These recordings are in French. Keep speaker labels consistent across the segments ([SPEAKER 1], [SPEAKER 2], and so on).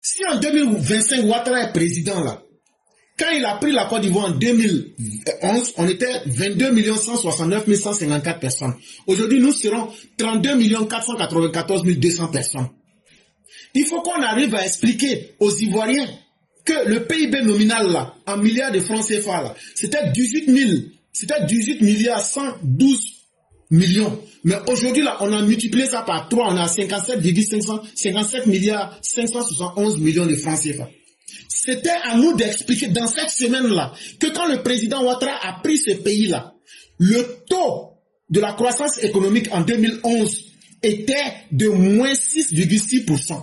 [SPEAKER 1] Si en 2025, Ouattara est président là, quand il a pris la Côte d'Ivoire en 2011, on était 22 169 154 personnes. Aujourd'hui, nous serons 32 494 200 personnes. Il faut qu'on arrive à expliquer aux Ivoiriens que le PIB nominal là, en milliards de francs CFA là, c'était 18 milliards 112 millions. Mais aujourd'hui là, on a multiplié ça par 3, on a 57 milliards 571 millions de francs CFA. C'était à nous d'expliquer dans cette semaine-là que quand le président Ouattara a pris ce pays-là, le taux de la croissance économique en 2011 était de moins 6,6%.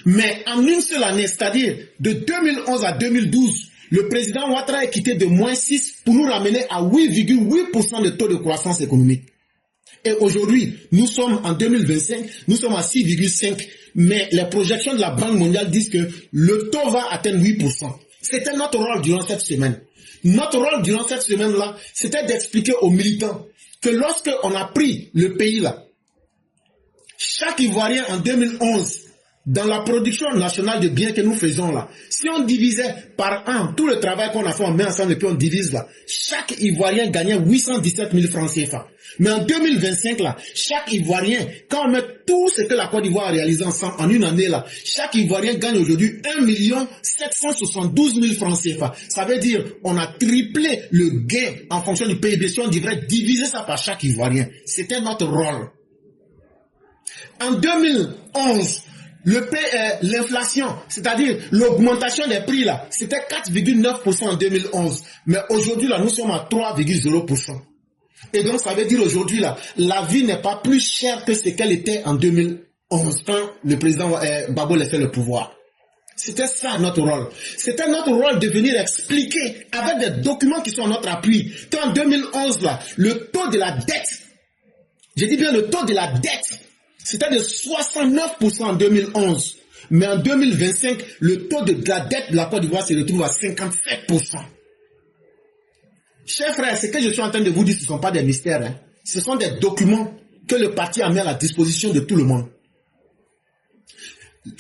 [SPEAKER 1] Mais en une seule année, c'est-à-dire de 2011 à 2012, le président Ouattara est quitté de moins 6 pour nous ramener à 8,8% de taux de croissance économique. Et aujourd'hui, nous sommes en 2025, nous sommes à 6,5%. Mais les projections de la Banque mondiale disent que le taux va atteindre 8%. C'était notre rôle durant cette semaine. Notre rôle durant cette semaine-là, c'était d'expliquer aux militants que lorsque on a pris le pays-là, chaque Ivoirien en 2011, dans la production nationale de biens que nous faisons là, si on divisait par an tout le travail qu'on a fait, on met ensemble et puis on divise là, chaque Ivoirien gagnait 817 000 francs CFA. Mais en 2025 là, chaque Ivoirien, quand on met tout ce que la Côte d'Ivoire a réalisé ensemble en une année là, chaque Ivoirien gagne aujourd'hui 1 772 000 francs CFA. Ça veut dire on a triplé le gain en fonction du PIB. Si on devrait diviser ça par chaque Ivoirien, c'était notre rôle. En 2011, l'inflation, c'est-à-dire l'augmentation des prix là, c'était 4,9% en 2011. Mais aujourd'hui là, nous sommes à 3,0%. Et donc ça veut dire aujourd'hui là, la vie n'est pas plus chère que ce qu'elle était en 2011 quand le président Gbagbo laissait le pouvoir. C'était ça notre rôle. C'était notre rôle de venir expliquer avec des documents qui sont à notre appui qu'en 2011 là, le taux de la dette, je dis bien le taux de la dette, c'était de 69% en 2011. Mais en 2025, le taux de la dette de la Côte d'Ivoire se retrouve à 57%. Chers frères, ce que je suis en train de vous dire, ce ne sont pas des mystères. Hein. Ce sont des documents que le parti a mis à la disposition de tout le monde.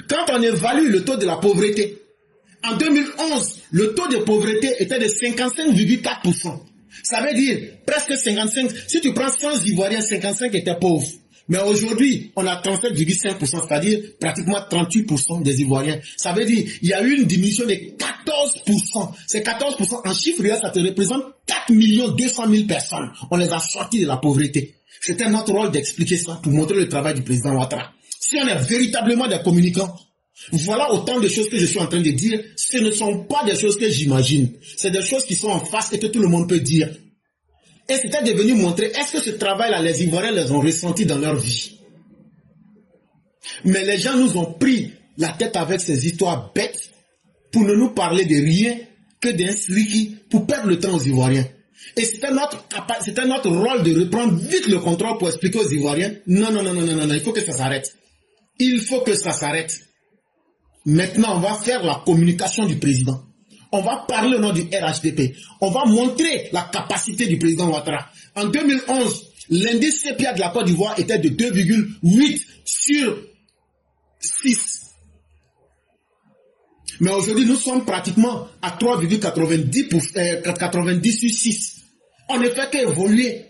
[SPEAKER 1] Quand on évalue le taux de la pauvreté, en 2011, le taux de pauvreté était de 55,4%. Ça veut dire presque 55. Si tu prends 100 Ivoiriens, 55 étaient pauvres. Mais aujourd'hui, on a 37,5%, c'est-à-dire pratiquement 38% des Ivoiriens. Ça veut dire qu'il y a eu une diminution de 14%. Ces 14% en chiffre réel, ça te représente 4 200 000 personnes. On les a sortis de la pauvreté. C'était notre rôle d'expliquer ça pour montrer le travail du président Ouattara. Si on est véritablement des communicants, voilà autant de choses que je suis en train de dire. Ce ne sont pas des choses que j'imagine. C'est des choses qui sont en face et que tout le monde peut dire. Et c'était de venir montrer, est-ce que ce travail-là, les Ivoiriens les ont ressentis dans leur vie? Mais les gens nous ont pris la tête avec ces histoires bêtes pour ne nous parler de rien que d'un sliki pour perdre le temps aux Ivoiriens. Et c'était notre rôle de reprendre vite le contrôle pour expliquer aux Ivoiriens, non, il faut que ça s'arrête. Il faut que ça s'arrête. Maintenant, on va faire la communication du président. On va parler au nom du RHDP. On va montrer la capacité du président Ouattara. En 2011, l'indice CPIA de la Côte d'Ivoire était de 2,8 sur 6. Mais aujourd'hui, nous sommes pratiquement à 3,90 sur 6. On ne fait qu'évoluer.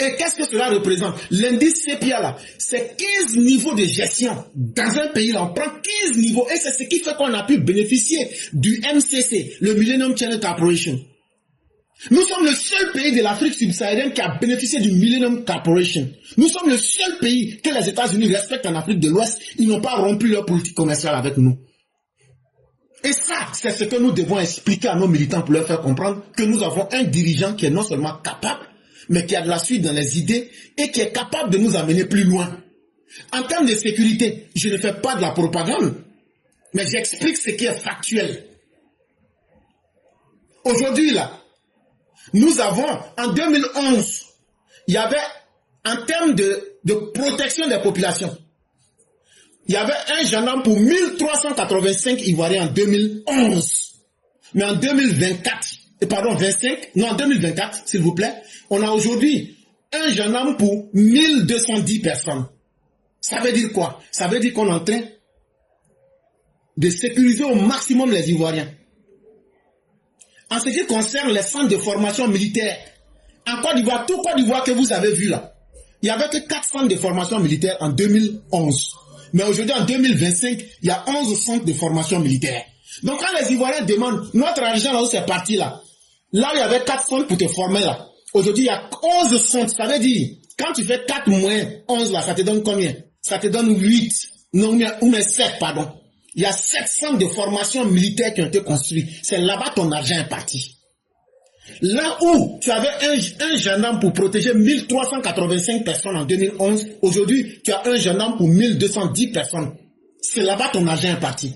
[SPEAKER 1] Et qu'est-ce que cela représente? L'indice CPIA là, c'est 15 niveaux de gestion. Dans un pays là, on prend 15 niveaux et c'est ce qui fait qu'on a pu bénéficier du MCC, le Millennium Channel Corporation. Nous sommes le seul pays de l'Afrique subsaharienne qui a bénéficié du Millennium Corporation. Nous sommes le seul pays que les États-Unis respectent en Afrique de l'Ouest. Ils n'ont pas rompu leur politique commerciale avec nous. Et ça, c'est ce que nous devons expliquer à nos militants pour leur faire comprendre que nous avons un dirigeant qui est non seulement capable, mais qui a de la suite dans les idées et qui est capable de nous amener plus loin. En termes de sécurité, je ne fais pas de la propagande, mais j'explique ce qui est factuel. Aujourd'hui, là, nous avons, en 2011, il y avait, en termes de protection des populations, il y avait un gendarme pour 1385 Ivoiriens en 2011. Mais en 2024, en 2024, s'il vous plaît, on a aujourd'hui un gendarme pour 1210 personnes. Ça veut dire quoi? Ça veut dire qu'on est en train de sécuriser au maximum les Ivoiriens. En ce qui concerne les centres de formation militaire, en Côte d'Ivoire, tout Côte d'Ivoire que vous avez vu là, il n'y avait que 4 centres de formation militaire en 2011. Mais aujourd'hui, en 2025, il y a 11 centres de formation militaire. Donc quand les Ivoiriens demandent, notre argent là où c'est parti là, là il y avait 4 centres pour te former là. Aujourd'hui, il y a 11 centres. Ça veut dire, quand tu fais 4 moins 11 là, ça te donne combien? Ça te donne 8. Non, ou mais 7, pardon. Il y a 7 centres de formation militaire qui ont été construits. C'est là-bas ton argent est parti. Là où tu avais un gendarme pour protéger 1385 personnes en 2011, aujourd'hui, tu as un gendarme pour 1210 personnes. C'est là-bas ton argent est parti.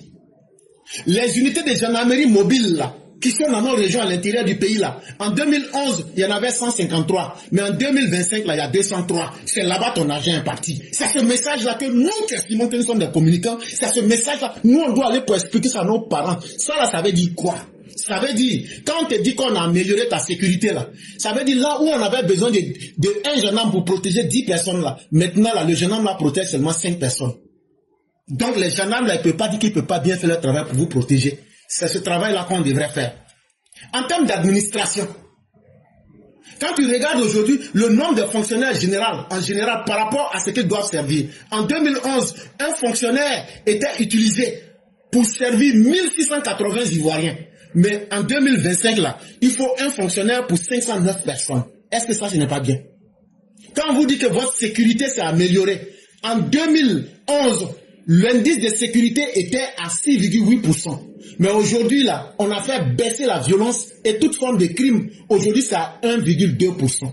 [SPEAKER 1] Les unités de gendarmerie mobile, là, qui sont dans nos régions à l'intérieur du pays, là, en 2011, il y en avait 153. Mais en 2025, là, il y a 203. C'est là-bas ton argent est parti. C'est ce message-là que nous, qui estimons que nous sommes des communicants, c'est ce message-là, nous, on doit aller pour expliquer ça à nos parents. Ça, là, ça veut dire quoi? Ça veut dire, quand on te dit qu'on a amélioré ta sécurité là, ça veut dire là où on avait besoin de un gendarme pour protéger 10 personnes là, maintenant là, le gendarme là protège seulement 5 personnes. Donc les gendarmes là, ils ne peuvent pas dire qu'ils ne peuvent pas bien faire leur travail pour vous protéger. C'est ce travail là qu'on devrait faire. En termes d'administration, quand tu regardes aujourd'hui le nombre de fonctionnaires en général par rapport à ce qu'ils doivent servir, en 2011, un fonctionnaire était utilisé pour servir 1680 Ivoiriens. Mais en 2025, là, il faut un fonctionnaire pour 509 personnes. Est-ce que ça, ce n'est pas bien? Quand on vous dit que votre sécurité s'est améliorée, en 2011, l'indice de sécurité était à 6,8%. Mais aujourd'hui, là, on a fait baisser la violence et toute forme de crime. Aujourd'hui, c'est à 1,2%.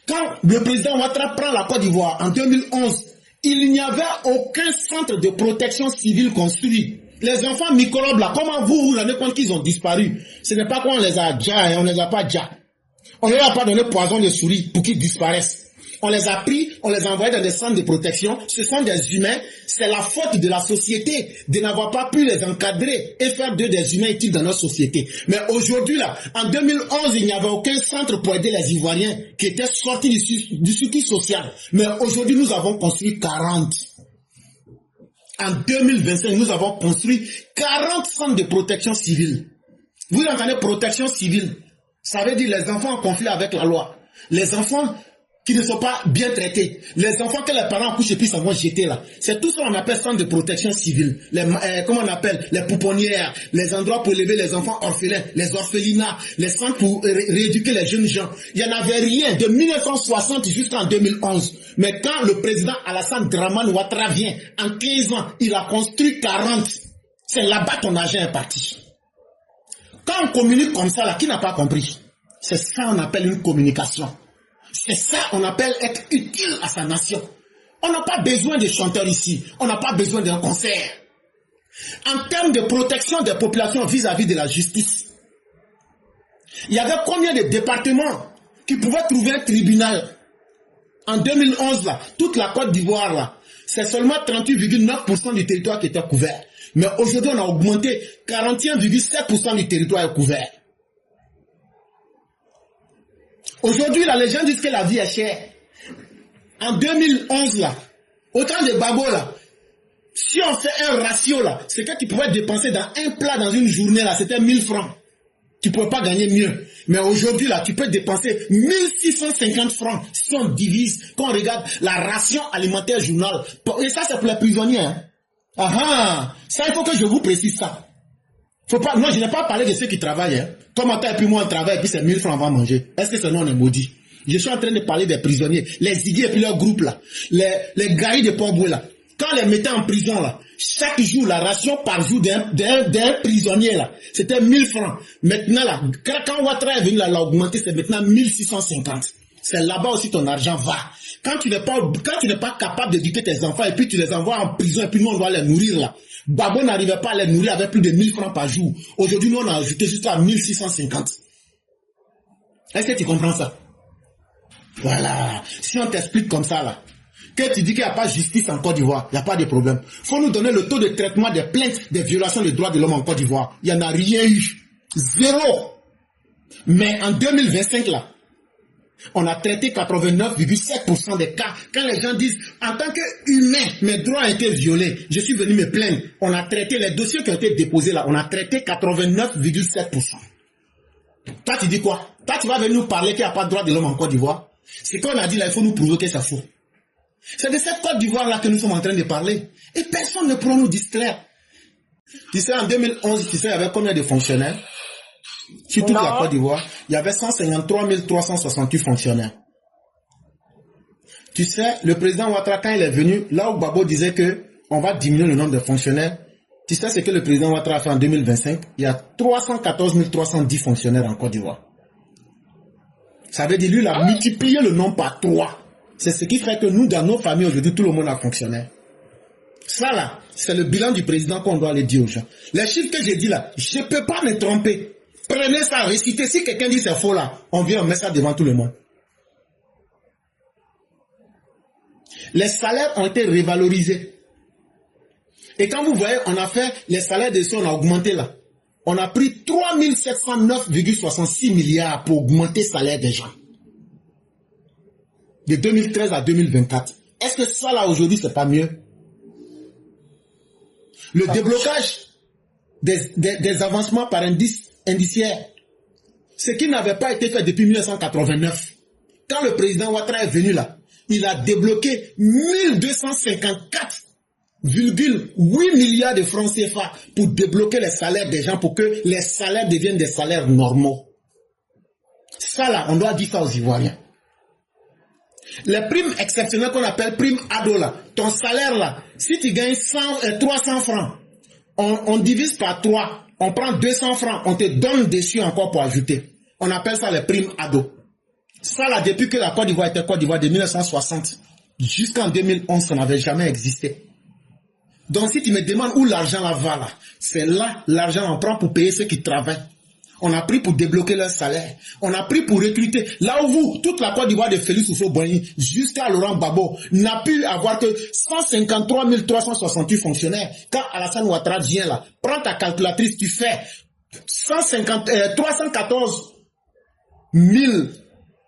[SPEAKER 1] Quand le président Ouattara prend la Côte d'Ivoire en 2011, il n'y avait aucun centre de protection civile construit. Les enfants microbes là, comment vous vous rendez compte qu'ils ont disparu? Ce n'est pas qu'on les a déjà et on ne les a pas déjà. On ne leur a pas donné poison de souris pour qu'ils disparaissent. On les a pris, on les a envoyés dans des centres de protection. Ce sont des humains. C'est la faute de la société de n'avoir pas pu les encadrer et faire d'eux des humains utiles dans notre société. Mais aujourd'hui là, en 2011, il n'y avait aucun centre pour aider les Ivoiriens qui étaient sortis du circuit social. Mais aujourd'hui, nous avons construit 40. En 2025, nous avons construit 40 centres de protection civile. Vous entendez protection civile? Ça veut dire les enfants en conflit avec la loi. Les enfants qui ne sont pas bien traités. Les enfants que les parents couchent et puis s'en vont jeter là. C'est tout ça qu'on appelle centre de protection civile. Comment on appelle? Les pouponnières, les endroits pour élever les enfants orphelins, les orphelinats, les centres pour rééduquer les jeunes gens. Il n'y en avait rien de 1960 jusqu'en 2011. Mais quand le président Alassane Dramane Ouattara vient, en 15 ans, il a construit 40. C'est là-bas ton argent est parti. Quand on communique comme ça là, qui n'a pas compris? C'est ça qu'on appelle une communication. C'est ça qu'on appelle être utile à sa nation. On n'a pas besoin de chanteurs ici. On n'a pas besoin d'un concert. En termes de protection des populations vis-à-vis de la justice, il y avait combien de départements qui pouvaient trouver un tribunal? En 2011, là, toute la Côte d'Ivoire, là, c'est seulement 38,9% du territoire qui était couvert. Mais aujourd'hui, on a augmenté 41,7% du territoire est couvert. Aujourd'hui, là, les gens disent que la vie est chère. En 2011, là, au temps de Babo, là, si on fait un ratio, là, c'est que tu pouvais dépenser dans un plat dans une journée, là, c'était 1000 francs. Tu ne pouvais pas gagner mieux. Mais aujourd'hui, là, tu peux dépenser 1650 francs si on divise, quand on regarde la ration alimentaire journal. Et ça, c'est pour les prisonniers. Hein. Ça, il faut que je vous précise ça. Faut pas, moi, je n'ai pas parlé de ceux qui travaillent. Hein. Toi, matin, et puis moi, on travaille, et puis c'est 1000 francs, on va manger. Est-ce que ce nom est maudit? Je suis en train de parler des prisonniers. Les Ziggy et puis leur groupe, là. Les garis de Port-Boué, là. Quand on les mettait en prison, là, chaque jour, la ration par jour d'un prisonnier, là, c'était 1000 francs. Maintenant, là, quand Ouattara est venu, là, l'a augmenté, c'est maintenant 1650. C'est là-bas aussi ton argent va. Quand tu n'es pas capable d'éduquer tes enfants et puis tu les envoies en prison et puis nous, on doit les nourrir, là. Babo n'arrivait pas à les nourrir avec plus de 1000 francs par jour. Aujourd'hui, nous, on a ajouté juste à 1650. Est-ce que tu comprends ça? Voilà. Si on t'explique comme ça, là, que tu dis qu'il n'y a pas de justice en Côte d'Ivoire, il n'y a pas de problème. Il faut nous donner le taux de traitement des plaintes des violations des droits de l'homme en Côte d'Ivoire. Il n'y en a rien eu. Zéro. Mais en 2025, là, On a traité 89,7% des cas. Quand les gens disent, en tant qu'humain, mes droits ont été violés, je suis venu me plaindre. On a traité les dossiers qui ont été déposés là, on a traité 89,7%. Toi, tu dis quoi? Toi, tu vas venir nous parler qu'il n'y a pas de droit de l'homme en Côte d'Ivoire. C'est qu'on a dit là, il faut nous prouver que ça faux. C'est de cette Côte d'Ivoire là que nous sommes en train de parler. Et personne ne pourra nous distraire. Tu sais, en 2011, tu sais, il y avait combien de fonctionnaires? Sur toute la Côte d'Ivoire, il y avait 153 368 fonctionnaires. Tu sais, le président Ouattara, quand il est venu, là où Gbagbo disait que on va diminuer le nombre de fonctionnaires, tu sais ce que le président Ouattara a fait en 2025? Il y a 314 310 fonctionnaires en Côte d'Ivoire. Ça veut dire, lui, il a multiplié le nombre par 3. C'est ce qui fait que nous, dans nos familles, aujourd'hui, tout le monde a fonctionnaire. Ça, là, c'est le bilan du président qu'on doit aller dire aux gens. Les chiffres que j'ai dit là, je ne peux pas me tromper. Prenez ça, récitez. Si quelqu'un dit c'est faux là, on vient, on met ça devant tout le monde. Les salaires ont été révalorisés. Et quand vous voyez, on a fait, les salaires de ceux, on a augmenté là. On a pris 3709,66 milliards pour augmenter le salaire des gens. De 2013 à 2024. Est-ce que ça là aujourd'hui, c'est pas mieux? Le déblocage des avancements par indice indiciaire, ce qui n'avait pas été fait depuis 1989. Quand le président Ouattara est venu là, il a débloqué 1254,8 milliards de francs CFA pour débloquer les salaires des gens, pour que les salaires deviennent des salaires normaux. Ça là, on doit dire ça aux Ivoiriens. Les primes exceptionnelles qu'on appelle primes ado là, ton salaire là, si tu gagnes 300 francs, on divise par 3. On prend 200 francs, on te donne dessus encore pour ajouter. On appelle ça les primes ado. Ça là, depuis que la Côte d'Ivoire était Côte d'Ivoire de 1960 jusqu'en 2011, ça n'avait jamais existé. Donc si tu me demandes où l'argent là va là, c'est là l'argent on prend pour payer ceux qui travaillent. On a pris pour débloquer leur salaire. On a pris pour recruter. Là où vous, toute la Côte d'Ivoire de Félix Houphouët-Boigny jusqu'à Laurent Gbagbo n'a pu avoir que 153 368 fonctionnaires. Quand Alassane Ouattara vient là, prends ta calculatrice, tu fais 314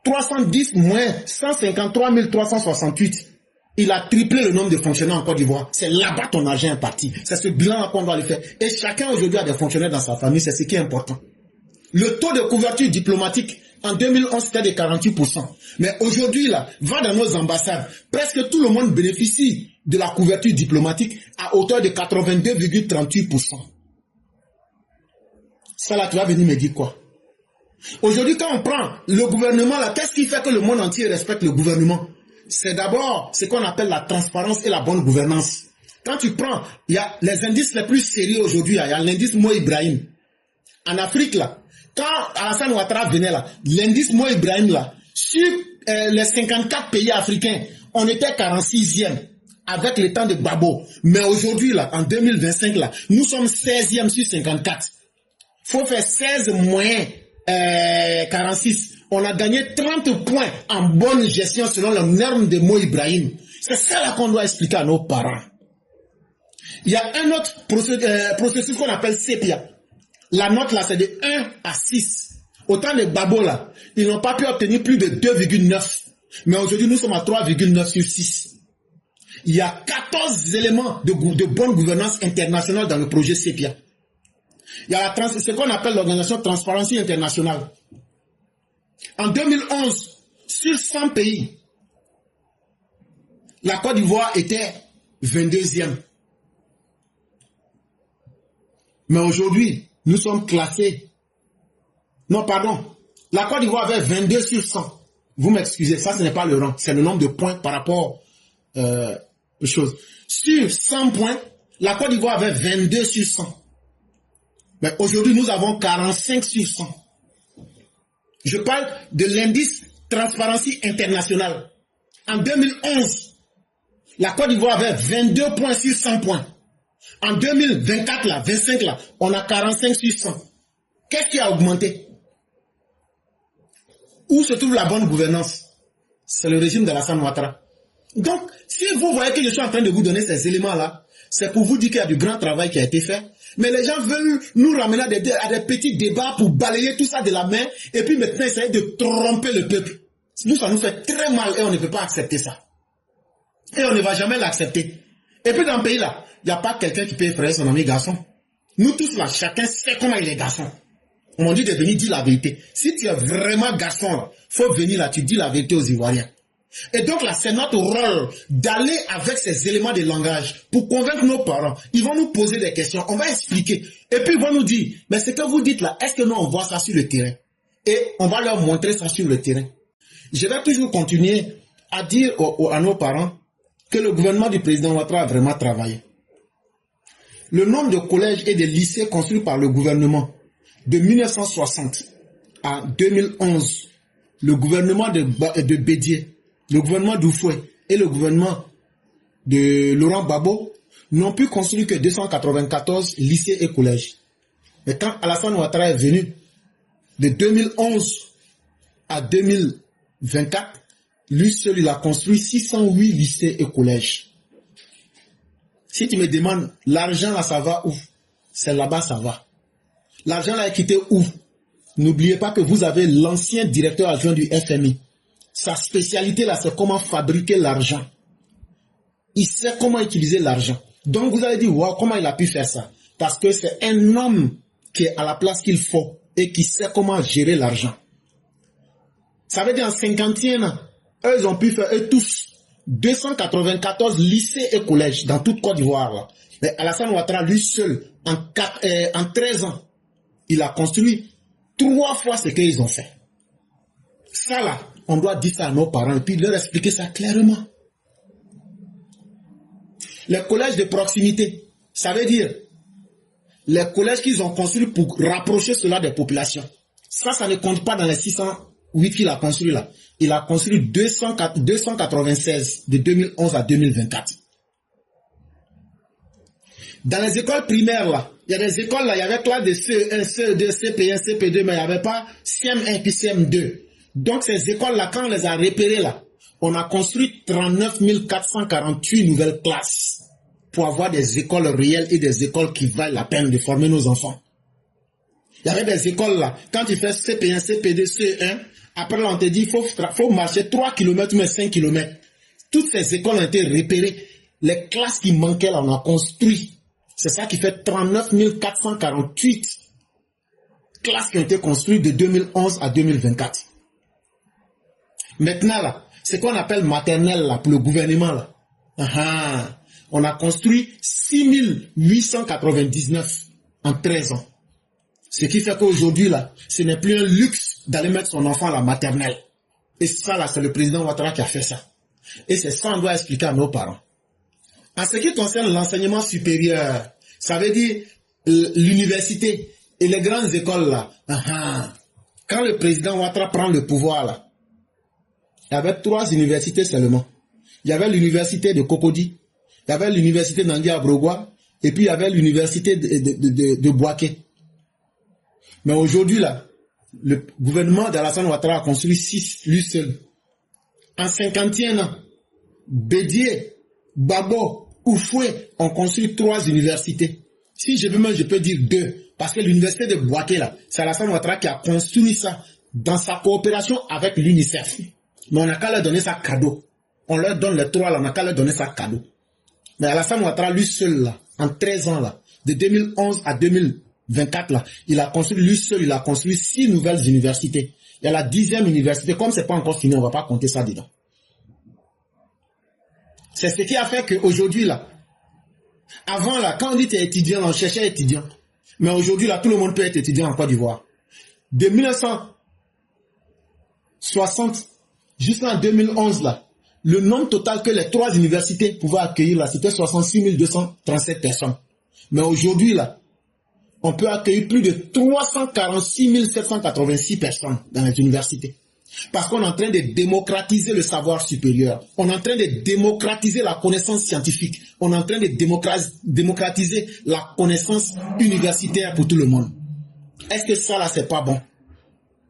[SPEAKER 1] 310 moins 153 368. Il a triplé le nombre de fonctionnaires en Côte d'Ivoire. C'est là-bas ton argent est parti. C'est ce bilan qu'on doit le faire. Et chacun aujourd'hui a des fonctionnaires dans sa famille. C'est ce qui est important. Le taux de couverture diplomatique en 2011 c'était de 48%. Mais aujourd'hui là, va dans nos ambassades. Presque tout le monde bénéficie de la couverture diplomatique à hauteur de 82,38%. Ça là, tu vas venir me dire quoi? Aujourd'hui, quand on prend le gouvernement là, qu'est-ce qui fait que le monde entier respecte le gouvernement? C'est d'abord ce qu'on appelle la transparence et la bonne gouvernance. Quand tu prends, il y a les indices les plus sérieux aujourd'hui, il y a l'indice Mo Ibrahim. En Afrique là, quand Alassane Ouattara venait là, l'indice Mo Ibrahim là, sur les 54 pays africains, on était 46e avec le temps de Gbagbo. Mais aujourd'hui là, en 2025 là, nous sommes 16e sur 54. Faut faire 16 moins 46. On a gagné 30 points en bonne gestion selon les normes de Mo Ibrahim. C'est ça là qu'on doit expliquer à nos parents. Il y a un autre processus qu'on appelle CEPIA. La note là, c'est de 1 à 6. Autant de Gbagbo là, ils n'ont pas pu obtenir plus de 2,9. Mais aujourd'hui, nous sommes à 3,9 sur 6. Il y a 14 éléments de bonne gouvernance internationale dans le projet CEPIA. Il y a ce qu'on appelle l'organisation Transparency International. En 2011, sur 100 pays, la Côte d'Ivoire était 22e. Mais aujourd'hui, nous sommes classés. Non, pardon. La Côte d'Ivoire avait 22 sur 100. Vous m'excusez, ça ce n'est pas le rang. C'est le nombre de points par rapport aux choses. Sur 100 points, la Côte d'Ivoire avait 22 sur 100. Mais aujourd'hui, nous avons 45 sur 100. Je parle de l'indice Transparency International. En 2011, la Côte d'Ivoire avait 22 points sur 100 points. En 2024, là, 25, là, on a 45 sur 100. Qu'est-ce qui a augmenté? Où se trouve la bonne gouvernance? C'est le régime d'Alassane Ouattara. Donc, si vous voyez que je suis en train de vous donner ces éléments-là, c'est pour vous dire qu'il y a du grand travail qui a été fait. Mais les gens veulent nous ramener à des petits débats pour balayer tout ça de la main et puis maintenant essayer de tromper le peuple. Nous, ça nous fait très mal et on ne peut pas accepter ça. Et on ne va jamais l'accepter. Et puis dans le pays là, il n'y a pas quelqu'un qui peut effrayer son ami garçon. Nous tous là, chacun sait comment il est garçon. On m'a dit de venir dire la vérité. Si tu es vraiment garçon là, faut venir là, tu dis la vérité aux Ivoiriens. Et donc là, c'est notre rôle d'aller avec ces éléments de langage pour convaincre nos parents. Ils vont nous poser des questions, on va expliquer. Et puis ils vont nous dire, mais ce que vous dites là, est-ce que nous on voit ça sur le terrain? Et on va leur montrer ça sur le terrain. Je vais toujours continuer à dire à nos parents que le gouvernement du président Ouattara a vraiment travaillé. Le nombre de collèges et de lycées construits par le gouvernement de 1960 à 2011, le gouvernement de Bédié, le gouvernement d'Oufoué et le gouvernement de Laurent Gbagbo n'ont pu construire que 294 lycées et collèges. Mais quand Alassane Ouattara est venu de 2011 à 2024, lui seul, il a construit 608 lycées et collèges. Si tu me demandes, l'argent là, ça va où? C'est là-bas, ça va. L'argent là est quitté où? N'oubliez pas que vous avez l'ancien directeur adjoint du FMI. Sa spécialité là, c'est comment fabriquer l'argent. Il sait comment utiliser l'argent. Donc vous allez dire, wow, comment il a pu faire ça? Parce que c'est un homme qui est à la place qu'il faut et qui sait comment gérer l'argent. Ça veut dire en 51 ans, eux, ils ont pu faire, eux tous, 294 lycées et collèges dans toute Côte d'Ivoire. Mais Alassane Ouattara, lui seul, en 13 ans, il a construit 3 fois ce qu'ils ont fait. Ça là, on doit dire ça à nos parents et puis leur expliquer ça clairement. Les collèges de proximité, ça veut dire les collèges qu'ils ont construits pour rapprocher cela des populations. Ça ne compte pas dans les 608 qu'il a construit là. Il a construit 296 de 2011 à 2024. Dans les écoles primaires là, il y a des écoles là, il y avait classe de CE1, CE2, CP1, CP2, mais il n'y avait pas CM1 puis CM2. Donc ces écoles là, quand on les a repérées là, on a construit 39 448 nouvelles classes pour avoir des écoles réelles et des écoles qui valent la peine de former nos enfants. Il y avait des écoles là, quand tu fais CP1, CP2, CE1, après là on te dit il faut marcher 3 km ou 5 km. Toutes ces écoles ont été repérées. Les classes qui manquaient là, on a construit. C'est ça qui fait 39 448 classes qui ont été construites de 2011 à 2024. Maintenant là, c'est qu'on appelle maternelle là, pour le gouvernement là. On a construit 6899 en 13 ans. Ce qui fait qu'aujourd'hui là, ce n'est plus un luxe d'aller mettre son enfant à la maternelle. Et ça là, c'est le président Ouattara qui a fait ça. Et c'est ça qu'on doit expliquer à nos parents. En ce qui concerne l'enseignement supérieur, ça veut dire l'université et les grandes écoles là. Quand le président Ouattara prend le pouvoir là, il y avait 3 universités seulement. Il y avait l'université de Cocody, il y avait l'université d'Andia-Brogua, et puis il y avait l'université de Bouaké. Mais aujourd'hui là, le gouvernement d'Alassane Ouattara a construit 6 lui seul. En 51 ans, Bédié, Gbagbo, Oufoué ont construit 3 universités. Si je veux même, je peux dire 2. Parce que l'université de Bouaké là, c'est Alassane Ouattara qui a construit ça dans sa coopération avec l'UNICEF. Mais on n'a qu'à leur donner ça cadeau. On leur donne les 3 là, on n'a qu'à leur donner ça cadeau. Mais Alassane Ouattara, lui seul là, en 13 ans là, de 2011 à 2024 là, il a construit, lui seul, il a construit 6 nouvelles universités. Il y a la 10e université, comme c'est pas encore fini, on va pas compter ça dedans. C'est ce qui a fait qu'aujourd'hui là, avant là, quand on dit t'es étudiant, on cherchait étudiant. Mais aujourd'hui là, tout le monde peut être étudiant en Côte d'Ivoire. De 1960 jusqu'en 2011 là, le nombre total que les 3 universités pouvaient accueillir là, c'était 66 237 personnes. Mais aujourd'hui là, on peut accueillir plus de 346 786 personnes dans les universités. Parce qu'on est en train de démocratiser le savoir supérieur. On est en train de démocratiser la connaissance scientifique. On est en train de démocratiser la connaissance universitaire pour tout le monde. Est-ce que ça là, c'est pas bon?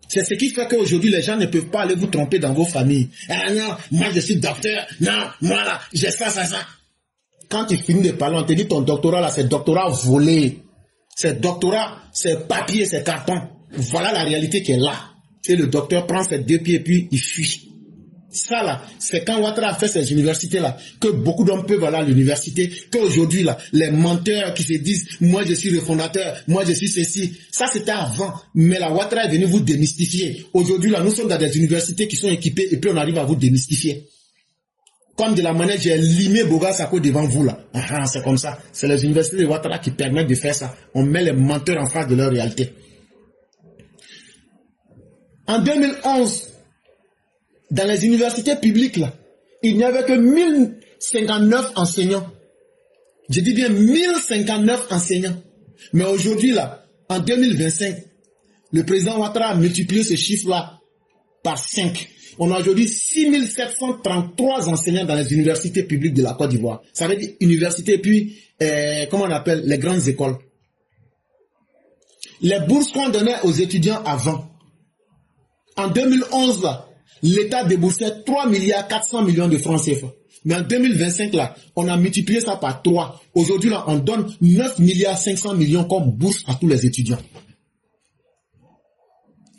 [SPEAKER 1] C'est ce qui fait qu'aujourd'hui, les gens ne peuvent pas aller vous tromper dans vos familles. Ah non, moi je suis docteur. Non, moi là, j'ai ça. Quand tu finis de parler, on te dit ton doctorat là, c'est doctorat volé. C'est doctorat, c'est papier, c'est carton. Voilà la réalité qui est là. Et le docteur prend ses 2 pieds et puis il fuit. Ça là, c'est quand Ouattara a fait ces universités-là que beaucoup d'hommes peuvent aller à l'université, qu'aujourd'hui là, les menteurs qui se disent « moi je suis le fondateur, moi je suis ceci », ça c'était avant. Mais là, Ouattara est venu vous démystifier. Aujourd'hui là, nous sommes dans des universités qui sont équipées et puis on arrive à vous démystifier. Comme de la manière j'ai limé Boga Sako devant vous là. C'est comme ça. C'est les universités de Ouattara qui permettent de faire ça. On met les menteurs en face de leur réalité. En 2011, dans les universités publiques, là, il n'y avait que 1059 enseignants. Je dis bien 1059 enseignants. Mais aujourd'hui, là, en 2025, le président Ouattara a multiplié ce chiffre-là par 5. On a aujourd'hui 6733 enseignants dans les universités publiques de la Côte d'Ivoire. Ça veut dire université, puis, comment on appelle, les grandes écoles. Les bourses qu'on donnait aux étudiants avant. En 2011, là, l'État déboursait 3 milliards 400 millions de francs CFA. Mais en 2025, là, on a multiplié ça par 3. Aujourd'hui, là, on donne 9 milliards 500 millions comme bourse à tous les étudiants.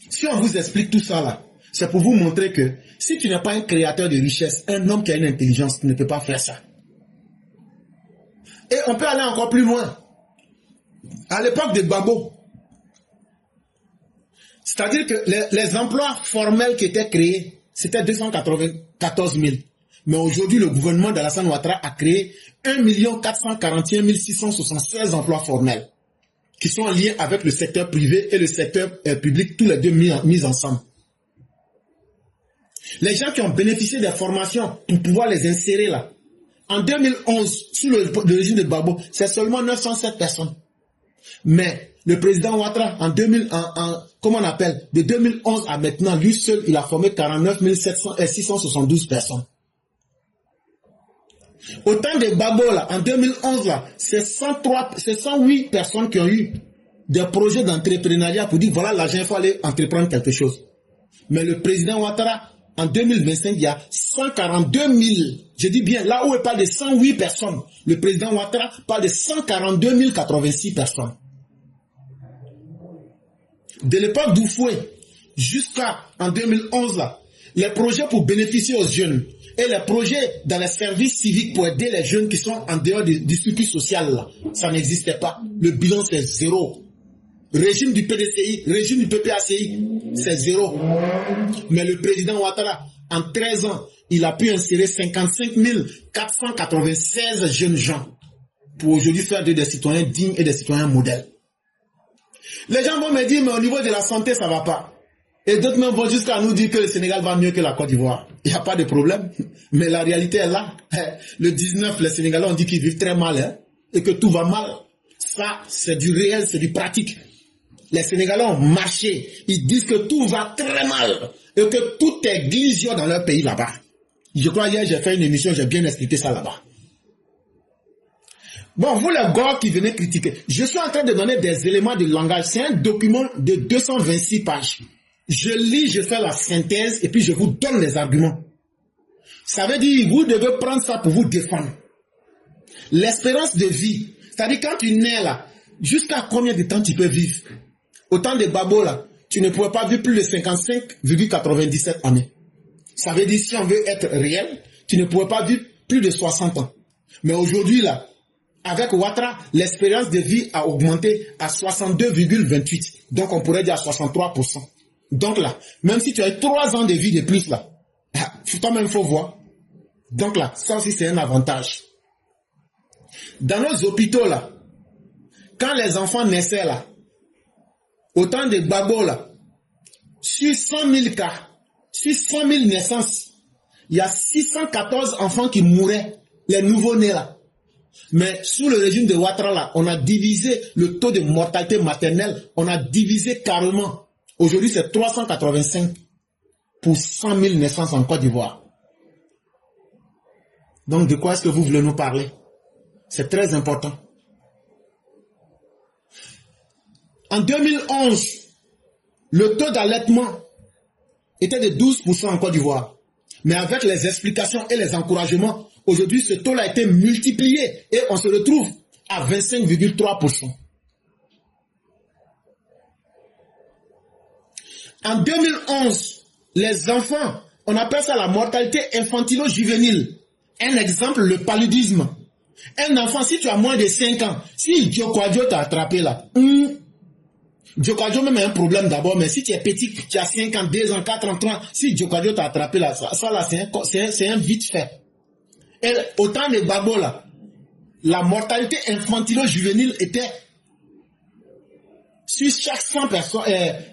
[SPEAKER 1] Si on vous explique tout ça, là, c'est pour vous montrer que si tu n'es pas un créateur de richesse, un homme qui a une intelligence, tu ne peux pas faire ça. Et on peut aller encore plus loin. À l'époque de Gbagbo, c'est-à-dire que les emplois formels qui étaient créés, c'était 294 000. Mais aujourd'hui, le gouvernement d'Alassane Ouattara a créé 1 441 676 emplois formels qui sont en lien avec le secteur privé et le secteur public, tous les deux mis ensemble. Les gens qui ont bénéficié des formations pour pouvoir les insérer là, en 2011, sous le régime de Gbagbo, c'est seulement 907 personnes. Mais le président Ouattara, comment on appelle, de 2011 à maintenant, lui seul, il a formé 49 672 personnes. Au temps de Gbagbo, là, en 2011, là, c'est 108 personnes qui ont eu des projets d'entrepreneuriat pour dire, voilà, l'argent, il faut aller entreprendre quelque chose. Mais le président Ouattara, en 2025, il y a 142 000. Je dis bien, là où il parle de 108 personnes, le président Ouattara parle de 142 086 personnes. De l'époque d'Oufoué jusqu'à en 2011, là, les projets pour bénéficier aux jeunes et les projets dans les services civiques pour aider les jeunes qui sont en dehors du circuit social, là, ça n'existait pas. Le bilan, c'est zéro. Régime du PDCI, régime du PPACI, c'est zéro. Mais le président Ouattara, en 13 ans, il a pu insérer 55 496 jeunes gens pour aujourd'hui faire des citoyens dignes et des citoyens modèles. Les gens vont me dire, mais au niveau de la santé, ça ne va pas. Et d'autres même vont jusqu'à nous dire que le Sénégal va mieux que la Côte d'Ivoire. Il n'y a pas de problème. Mais la réalité est là. Le 19, les Sénégalais ont dit qu'ils vivent très mal, hein, et que tout va mal. Ça, c'est du réel, c'est du pratique. Les Sénégalais ont marché. Ils disent que tout va très mal. Et que tout est glisio dans leur pays là-bas. Je crois hier, j'ai fait une émission, j'ai bien expliqué ça là-bas. Bon, vous les gars qui venez critiquer, je suis en train de donner des éléments de langage. C'est un document de 226 pages. Je lis, je fais la synthèse et puis je vous donne les arguments. Ça veut dire, vous devez prendre ça pour vous défendre. L'espérance de vie, c'est-à-dire quand tu nais là, jusqu'à combien de temps tu peux vivre? Au temps de Gbagbo là, tu ne pouvais pas vivre plus de 55,97 années. Ça veut dire, si on veut être réel, tu ne pouvais pas vivre plus de 60 ans. Mais aujourd'hui là, avec Ouattara, l'espérance de vie a augmenté à 62,28. Donc on pourrait dire à 63%. Donc là, même si tu as 3 ans de vie de plus là, toi-même il faut voir. Donc là, ça aussi c'est un avantage. Dans nos hôpitaux là, quand les enfants naissaient là, au temps de Gbagbo là, sur 100 000 cas, sur 100 000 naissances, il y a 614 enfants qui mouraient, les nouveaux-nés là. Mais sous le régime de Ouattara là, on a divisé le taux de mortalité maternelle, on a divisé carrément. Aujourd'hui, c'est 385 pour 100 000 naissances en Côte d'Ivoire. Donc, de quoi est-ce que vous voulez nous parler? C'est très important. En 2011, le taux d'allaitement était de 12% en Côte d'Ivoire. Mais avec les explications et les encouragements, aujourd'hui, ce taux a été multiplié et on se retrouve à 25,3%. En 2011, les enfants On appelle ça la mortalité infantilo-juvénile. Un exemple, le paludisme. Un enfant, si tu as moins de 5 ans, si Djokwadjo t'a attrapé là, Djokwadjo même a un problème d'abord, mais si tu es petit, tu as 5 ans, 2 ans, 4 ans, 3 ans, si Djokwadjo t'a attrapé là, ça là, c'est un vite fait. Et au temps de Gbagbo là, la mortalité infantilo-juvénile était sur chaque 100 personnes,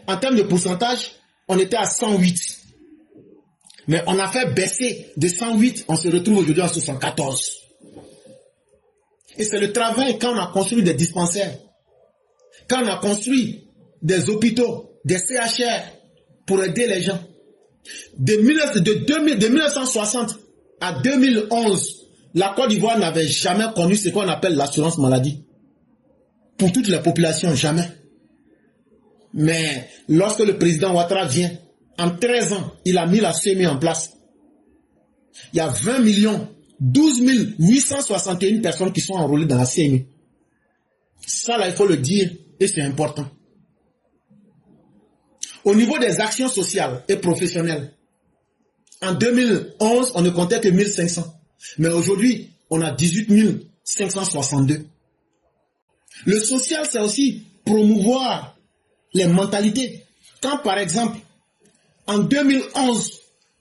[SPEAKER 1] en termes de pourcentage, on était à 108. Mais on a fait baisser de 108, on se retrouve aujourd'hui en 74. Et c'est le travail quand on a construit des dispensaires, quand on a construit des hôpitaux, des CHR pour aider les gens. De 1960 à 2011, la Côte d'Ivoire n'avait jamais connu ce qu'on appelle l'assurance maladie. Pour toutes les populations, jamais. Mais lorsque le président Ouattara vient, en 13 ans, il a mis la CMI en place. Il y a 20 millions, 12 861 personnes qui sont enrôlées dans la CMI. Ça, là, il faut le dire, et c'est important. Au niveau des actions sociales et professionnelles, en 2011, on ne comptait que 1500. Mais aujourd'hui, on a 18 562. Le social, c'est aussi promouvoir les mentalités. Quand, par exemple, en 2011,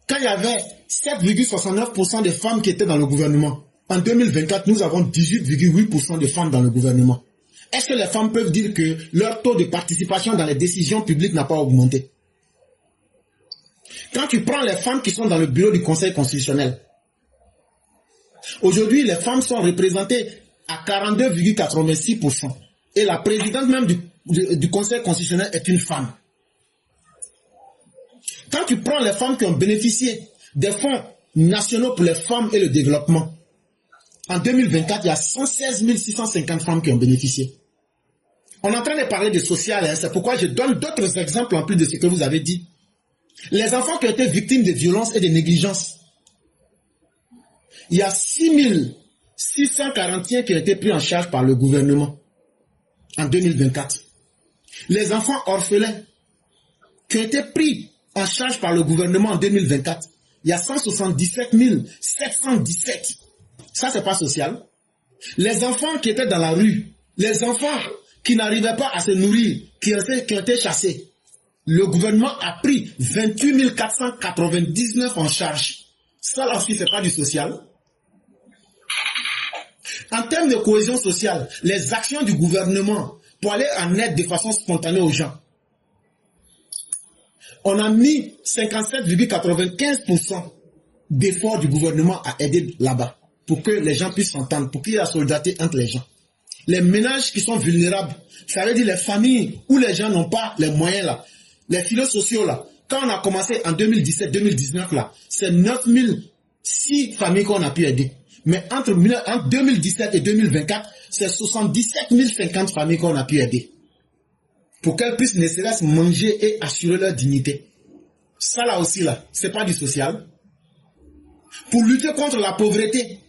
[SPEAKER 1] quand il y avait 7,69% des femmes qui étaient dans le gouvernement, en 2024, nous avons 18,8% de femmes dans le gouvernement. Est-ce que les femmes peuvent dire que leur taux de participation dans les décisions publiques n'a pas augmenté? Quand tu prends les femmes qui sont dans le bureau du Conseil constitutionnel, aujourd'hui, les femmes sont représentées à 42,86%. Et la présidente même du Conseil constitutionnel est une femme. Quand tu prends les femmes qui ont bénéficié des fonds nationaux pour les femmes et le développement, en 2024, il y a 116 650 femmes qui ont bénéficié. On est en train de parler de social, hein, c'est pourquoi je donne d'autres exemples en plus de ce que vous avez dit. Les enfants qui ont été victimes de violences et de négligences, il y a 6 641 qui ont été pris en charge par le gouvernement en 2024. Les enfants orphelins qui ont été pris en charge par le gouvernement en 2024, il y a 177 717. Ça, c'est pas social. Les enfants qui étaient dans la rue, les enfants qui n'arrivaient pas à se nourrir, qui ont été chassés, le gouvernement a pris 28 499 en charge. Ça, là aussi, c'est pas du social. En termes de cohésion sociale, les actions du gouvernement pour aller en aide de façon spontanée aux gens, on a mis 57,95% d'efforts du gouvernement à aider là-bas, pour que les gens puissent s'entendre, pour qu'il y ait la solidarité entre les gens. Les ménages qui sont vulnérables, ça veut dire les familles où les gens n'ont pas les moyens là, les filets sociaux là, quand on a commencé en 2017-2019 là, c'est 9006 familles qu'on a pu aider. Mais entre 2017 et 2024, c'est 77 050 familles qu'on a pu aider. Pour qu'elles puissent ne serait-ce manger et assurer leur dignité. Ça là aussi là, c'est pas du social. Pour lutter contre la pauvreté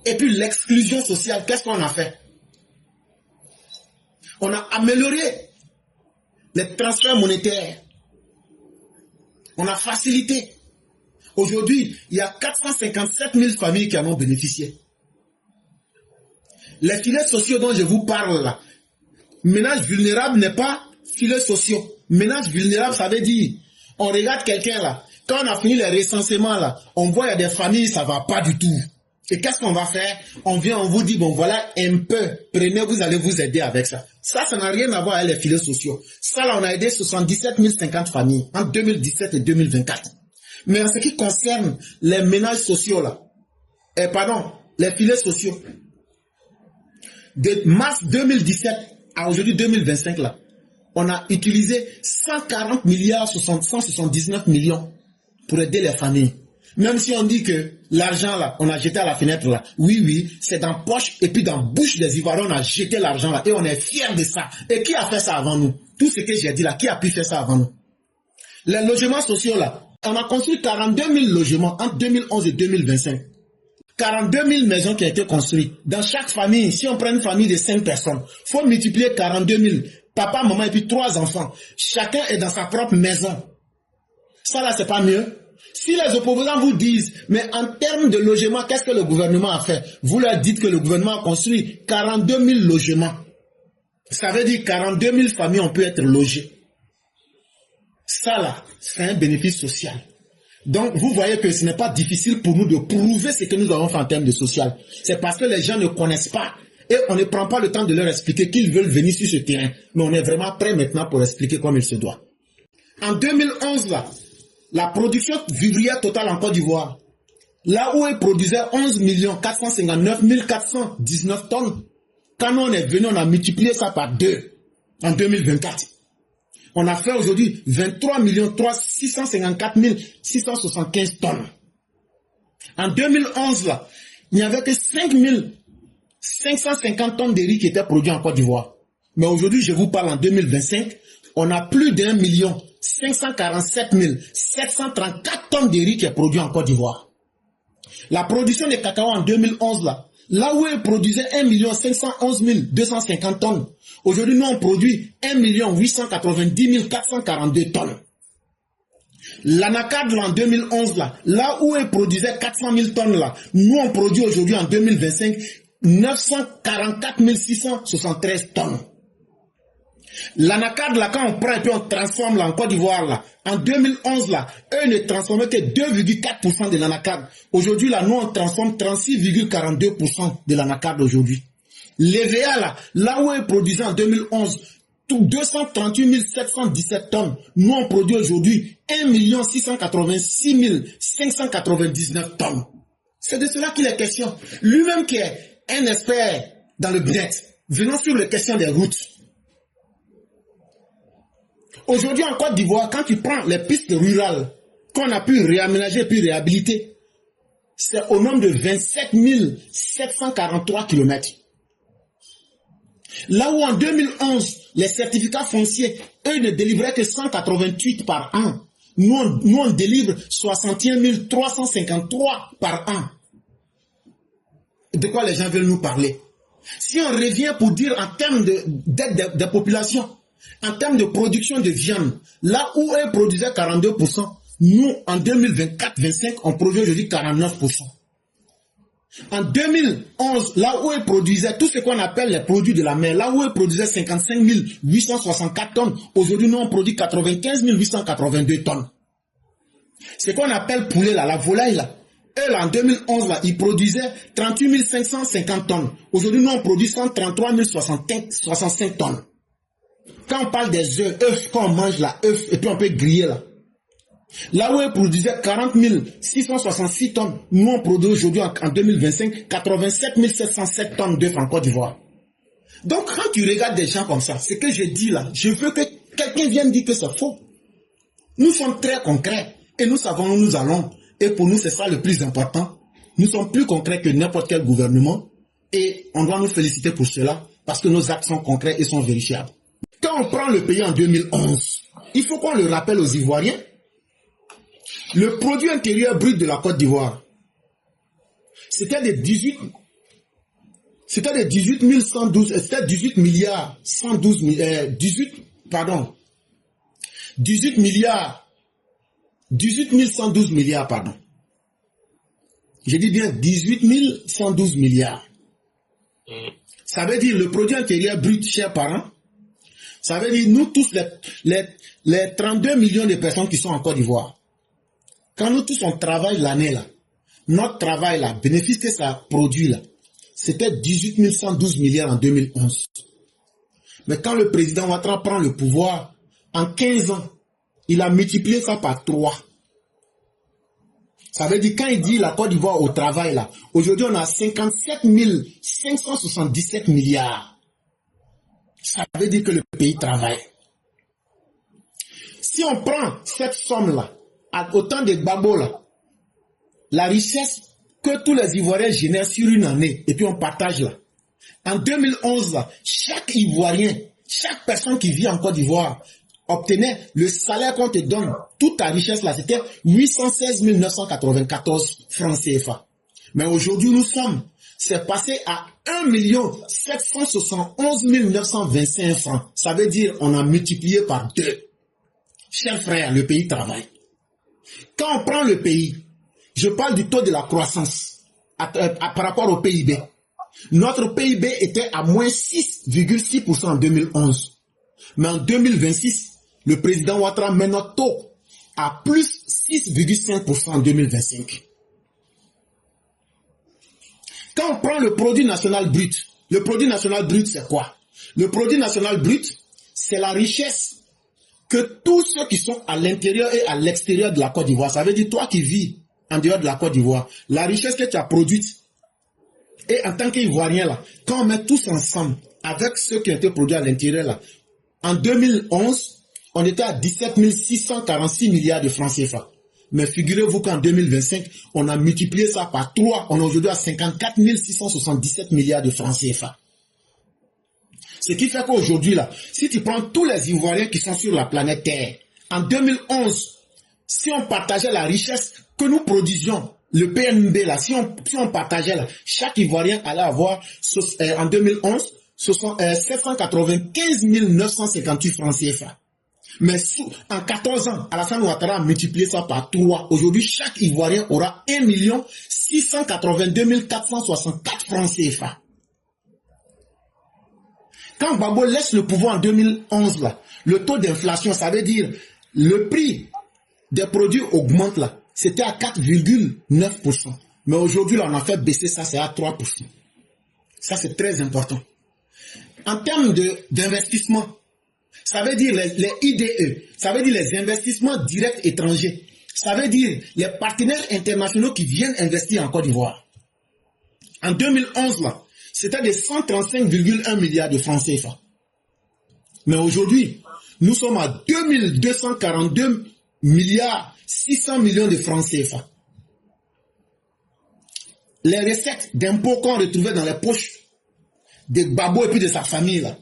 [SPEAKER 1] et puis l'exclusion sociale, qu'est-ce qu'on a fait? On a amélioré les transferts monétaires. On a facilité. Aujourd'hui, il y a 457 000 familles qui en ont bénéficié. Les filets sociaux dont je vous parle là, ménage vulnérable n'est pas filets sociaux. Ménage vulnérable, ça veut dire, on regarde quelqu'un là, quand on a fini les recensements là, on voit il y a des familles, ça va pas du tout. Et qu'est-ce qu'on va faire? On vient, on vous dit, bon voilà un peu, prenez, vous allez vous aider avec ça. Ça n'a rien à voir avec les filets sociaux. Ça là, on a aidé 77 050 familles entre 2017 et 2024. Mais en ce qui concerne les ménages sociaux là, les filets sociaux, de mars 2017 à aujourd'hui 2025 là, on a utilisé 140 milliards 179 millions pour aider les familles. Même si on dit que l'argent là, on a jeté à la fenêtre là, oui, c'est dans la poche et puis dans la bouche des Ivoiriens, on a jeté l'argent là et on est fiers de ça. Et qui a fait ça avant nous? Tout ce que j'ai dit là, qui a pu faire ça avant nous? Les logements sociaux là, on a construit 42 000 logements entre 2011 et 2025. 42 000 maisons qui ont été construites. Dans chaque famille, si on prend une famille de 5 personnes, il faut multiplier 42 000. Papa, maman et puis 3 enfants. Chacun est dans sa propre maison. Ça là, c'est pas mieux. Si les opposants vous disent, mais en termes de logement, qu'est-ce que le gouvernement a fait? Vous leur dites que le gouvernement a construit 42 000 logements. Ça veut dire 42 000 familles ont pu être logées. Ça là, c'est un bénéfice social. Donc, vous voyez que ce n'est pas difficile pour nous de prouver ce que nous avons fait en termes de social. C'est parce que les gens ne connaissent pas et on ne prend pas le temps de leur expliquer qu'ils veulent venir sur ce terrain. Mais on est vraiment prêt maintenant pour expliquer comme il se doit. En 2011, là, la production vivrière totale en Côte d'Ivoire, là où elle produisait 11 459 419 tonnes, quand on est venu, on a multiplié ça par 2 en 2024. On a fait aujourd'hui 23 654 675 tonnes. En 2011, là, il n'y avait que 5 550 tonnes de riz qui étaient produits en Côte d'Ivoire. Mais aujourd'hui, je vous parle en 2025, on a plus d'1 547 734 tonnes de riz qui est produit en Côte d'Ivoire. La production de cacao en 2011, là où elle produisait 1 511 250 tonnes, aujourd'hui, nous, on produit 1 890 442 tonnes. L'anacarde en 2011, là où elle produisait 400 000 tonnes, nous, on produit aujourd'hui en 2025 944 673 tonnes. L'anacarde, quand on prend et puis on transforme en Côte d'Ivoire, en 2011, eux ne transformaient que 2,4% de l'anacarde. Aujourd'hui, nous, on transforme 36,42% de l'anacarde aujourd'hui. L'EVA, là où elle produisait en 2011 238 717 tonnes, nous on produit aujourd'hui 1 686 599 tonnes. C'est de cela qu'il est question. Lui-même qui est un expert dans le business, venons sur les questions des routes. Aujourd'hui en Côte d'Ivoire, quand tu prends les pistes rurales qu'on a pu réaménager puis réhabiliter, c'est au nombre de 27 743 km. Là où en 2011, les certificats fonciers, eux ne délivraient que 188 par an. Nous on délivre 61 353 par an. De quoi les gens veulent nous parler? Si on revient pour dire en termes d'aide des populations, en termes de production de viande, là où elles produisaient 42%, nous, en 2024-25, on produit aujourd'hui 49%. En 2011, là où elle produisait tout ce qu'on appelle les produits de la mer, là où elle produisait 55 864 tonnes, aujourd'hui nous on produit 95 882 tonnes. Ce qu'on appelle poulet, la volaille, elle en 2011, il produisait 38 550 tonnes. Aujourd'hui nous on produit 133 065 tonnes. Quand on parle des œufs, quand on mange œuf et puis on peut griller là où elle produisait 40 666 tonnes, nous on produit aujourd'hui en 2025 87 707 tonnes d'œufs en Côte d'Ivoire. Donc quand tu regardes des gens comme ça, ce que je dis là, je veux que quelqu'un vienne dire que c'est faux. Nous sommes très concrets et nous savons où nous allons. Et pour nous c'est ça le plus important. Nous sommes plus concrets que n'importe quel gouvernement et on doit nous féliciter pour cela parce que nos actes sont concrets et sont vérifiables. Quand on prend le pays en 2011, il faut qu'on le rappelle aux Ivoiriens. Le produit intérieur brut de la Côte d'Ivoire, c'était de 18 milliards 112 milliards, pardon. Je dis bien 18 112 milliards. Ça veut dire le produit intérieur brut cher par an. Ça veut dire nous tous les 32 millions de personnes qui sont en Côte d'Ivoire. Quand nous tous on travaille l'année là, notre travail là, bénéfice que ça produit là, c'était 18 112 milliards en 2011. Mais quand le président Ouattara prend le pouvoir, en 15 ans, il a multiplié ça par 3. Ça veut dire quand il dit la Côte d'Ivoire au travail là, aujourd'hui on a 57 577 milliards. Ça veut dire que le pays travaille. Si on prend cette somme là, à autant de Gbagbo là, la richesse que tous les Ivoiriens génèrent sur une année, et puis on partage là. En 2011 là, chaque Ivoirien, chaque personne qui vit en Côte d'Ivoire obtenait le salaire qu'on te donne, toute ta richesse là, c'était 816 994 francs CFA. Mais aujourd'hui c'est passé à 1 771 925 francs. Ça veut dire on a multiplié par 2. Chers frères, le pays travaille. Quand on prend le pays, je parle du taux de la croissance par rapport au PIB. Notre PIB était à moins 6,6% en 2011. Mais en 2026, le président Ouattara met notre taux à plus 6,5% en 2025. Quand on prend le produit national brut c'est quoi? Le produit national brut, c'est la richesse que tous ceux qui sont à l'intérieur et à l'extérieur de la Côte d'Ivoire, ça veut dire toi qui vis en dehors de la Côte d'Ivoire, la richesse que tu as produite, et en tant qu'Ivoirien là, quand on met tous ensemble avec ceux qui ont été produits à l'intérieur là, en 2011, on était à 17 646 milliards de francs CFA. Mais figurez-vous qu'en 2025, on a multiplié ça par 3. On est aujourd'hui à 54 677 milliards de francs CFA. Ce qui fait qu'aujourd'hui, là, si tu prends tous les Ivoiriens qui sont sur la planète Terre, en 2011, si on partageait la richesse que nous produisions, le PNB, là, si on partageait, là, chaque Ivoirien allait avoir, en 2011, 795 958 francs CFA. Mais en 14 ans, Alassane Ouattara a multiplié ça par 3. Aujourd'hui, chaque Ivoirien aura 1 682 464 francs CFA. Quand Gbagbo laisse le pouvoir en 2011, là, le taux d'inflation, ça veut dire le prix des produits augmente, là, c'était à 4,9%. Mais aujourd'hui, là, on a fait baisser ça, c'est à 3%. Ça, c'est très important. En termes d'investissement, ça veut dire les IDE, ça veut dire les investissements directs étrangers. Ça veut dire les partenaires internationaux qui viennent investir en Côte d'Ivoire. En 2011, là, c'était de 135,1 milliards de francs CFA. Mais aujourd'hui, nous sommes à 2242 milliards 600 millions de francs CFA. Les recettes d'impôts qu'on retrouvait dans les poches de Gbagbo et puis de sa famille, là.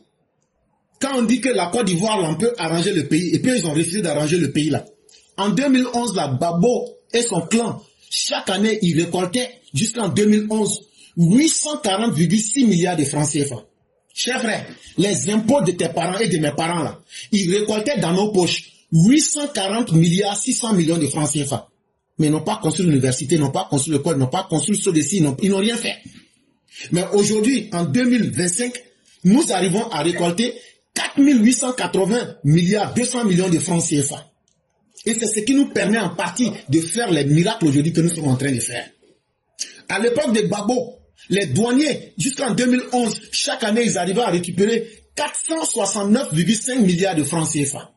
[SPEAKER 1] Quand on dit que la Côte d'Ivoire, on peut arranger le pays, et puis ils ont refusé d'arranger le pays, là. En 2011, là, Gbagbo et son clan, chaque année, ils récoltaient, jusqu'en 2011, 840,6 milliards de francs CFA. Chers frères, les impôts de tes parents et de mes parents, là, ils récoltaient dans nos poches 840 milliards 600 millions de francs CFA. Mais ils n'ont pas construit l'université, ils n'ont pas construit l'école, ils n'ont pas construit ce dessin, ils n'ont rien fait. Mais aujourd'hui, en 2025, nous arrivons à récolter 4 880 milliards 200 millions de francs CFA. Et c'est ce qui nous permet en partie de faire les miracles aujourd'hui que nous sommes en train de faire. À l'époque de Gbagbo, les douaniers, jusqu'en 2011, chaque année, ils arrivaient à récupérer 469,5 milliards de francs CFA.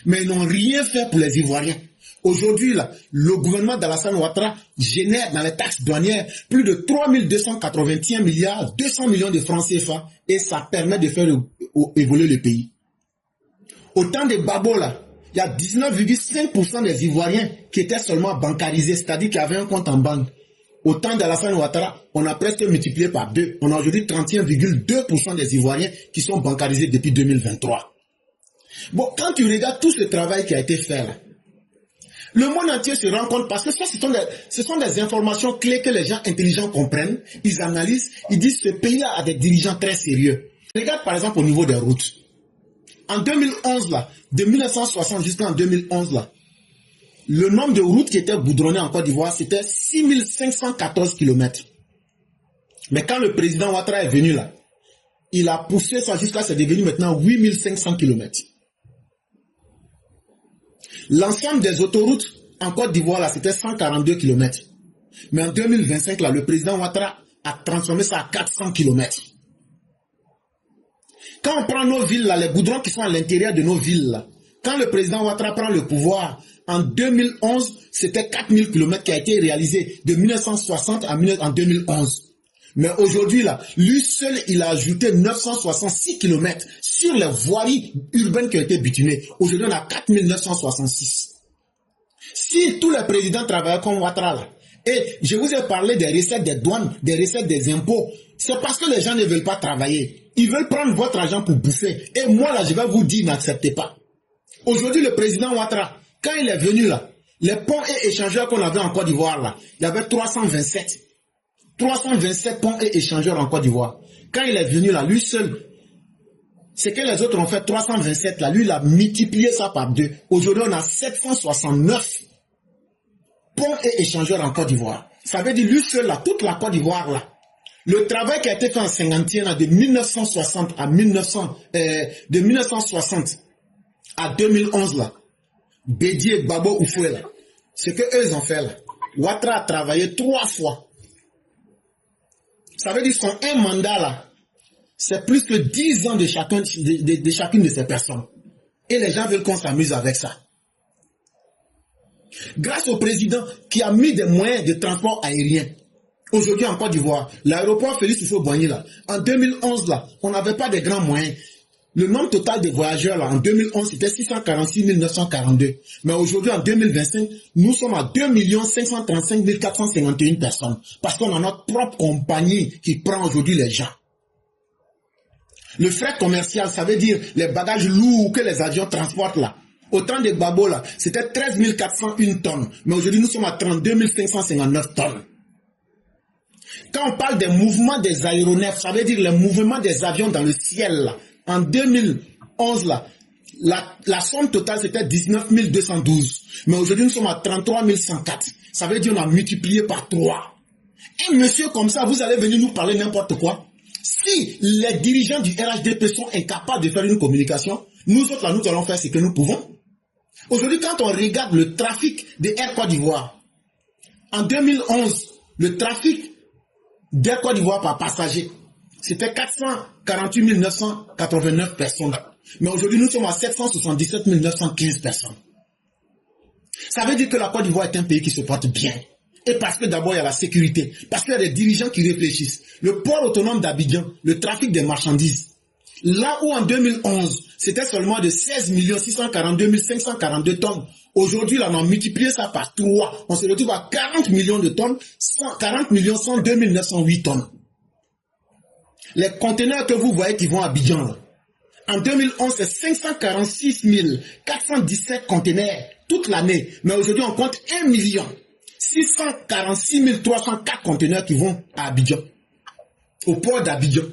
[SPEAKER 1] Mais ils n'ont rien fait pour les Ivoiriens. Aujourd'hui, là, le gouvernement d'Alassane Ouattara génère dans les taxes douanières plus de 3 281 milliards 200 millions de francs CFA et ça permet de faire évoluer le pays. Au temps de Gbagbo, là, il y a 19,5% des Ivoiriens qui étaient seulement bancarisés, c'est-à-dire qui avaient un compte en banque. Au temps d'Alassane Ouattara, on a presque multiplié par 2. On a aujourd'hui 31,2% des Ivoiriens qui sont bancarisés depuis 2023. Bon, quand tu regardes tout ce travail qui a été fait là, le monde entier se rend compte parce que ça, ce sont des informations clés que les gens intelligents comprennent, ils analysent, ils disent que ce pays a des dirigeants très sérieux. Regarde par exemple au niveau des routes. En 2011, là, de 1960 jusqu'en 2011, là, le nombre de routes qui étaient goudronnées en Côte d'Ivoire, c'était 6514 km. Mais quand le président Ouattara est venu là, il a poussé ça jusqu'à c'est devenu maintenant 8500 km. L'ensemble des autoroutes en Côte d'Ivoire, là, c'était 142 km. Mais en 2025, là, le président Ouattara a transformé ça à 400 km. Quand on prend nos villes, là, les goudrons qui sont à l'intérieur de nos villes, là, quand le président Ouattara prend le pouvoir, en 2011, c'était 4000 km qui a été réalisé de 1960 en 2011. Mais aujourd'hui, là, lui seul, il a ajouté 966 km sur les voiries urbaines qui ont été bitunées. Aujourd'hui, on a 4966. Si tous les présidents travaillaient comme Ouattara, là, et je vous ai parlé des recettes des douanes, des recettes des impôts, c'est parce que les gens ne veulent pas travailler. Ils veulent prendre votre argent pour bouffer. Et moi, là, je vais vous dire, n'acceptez pas. Aujourd'hui, le président Ouattara, quand il est venu là, les ponts et échangeurs qu'on avait en Côte d'Ivoire là, il y avait 327 ponts et échangeurs en Côte d'Ivoire. Quand il est venu là, lui seul, c'est que les autres ont fait 327 là, lui il a multiplié ça par 2. Aujourd'hui on a 769 pont et échangeur en Côte d'Ivoire. Ça veut dire lui seul là, toute la Côte d'Ivoire là. Le travail qui a été fait en 50e de 1960 à 1960 à 2011 là, Bédié, Gbagbo, Oufoué là, ce que eux ont fait là. Ouattara a travaillé 3 fois. Ça veut dire son un mandat là, c'est plus que 10 ans de chacune de ces personnes. Et les gens veulent qu'on s'amuse avec ça. Grâce au président qui a mis des moyens de transport aérien. Aujourd'hui en Côte d'Ivoire, l'aéroport Félix Houphouët-Boigny là, en 2011 là, on n'avait pas de grands moyens. Le nombre total de voyageurs là, en 2011, c'était 646 942. Mais aujourd'hui, en 2025, nous sommes à 2 535 451 personnes. Parce qu'on a notre propre compagnie qui prend aujourd'hui les gens. Le fret commercial, ça veut dire les bagages lourds que les avions transportent là. Au temps de Gbagbo là, c'était 13 401 tonnes. Mais aujourd'hui, nous sommes à 32 559 tonnes. Quand on parle des mouvements des aéronefs, ça veut dire les mouvements des avions dans le ciel là. En 2011, là, la somme totale, c'était 19 212. Mais aujourd'hui, nous sommes à 33 104. Ça veut dire qu'on a multiplié par 3. Un monsieur comme ça, vous allez venir nous parler n'importe quoi. Si les dirigeants du RHDP sont incapables de faire une communication, nous autres, là, nous allons faire ce que nous pouvons. Aujourd'hui, quand on regarde le trafic de Air Côte d'Ivoire, en 2011, le trafic d'Air Côte d'Ivoire par passager, c'était 448 989 personnes. Mais aujourd'hui, nous sommes à 777 915 personnes. Ça veut dire que la Côte d'Ivoire est un pays qui se porte bien. Et parce que d'abord, il y a la sécurité. Parce qu'il y a des dirigeants qui réfléchissent. Le port autonome d'Abidjan, le trafic des marchandises. Là où en 2011, c'était seulement de 16 642 542 tonnes. Aujourd'hui, là, on a multiplié ça par 3. On se retrouve à 40 millions de tonnes, 40 102 908 tonnes. Les conteneurs que vous voyez qui vont à Abidjan, là, en 2011, c'est 546 417 conteneurs toute l'année. Mais aujourd'hui, on compte 1 646 304 conteneurs qui vont à Abidjan, au port d'Abidjan.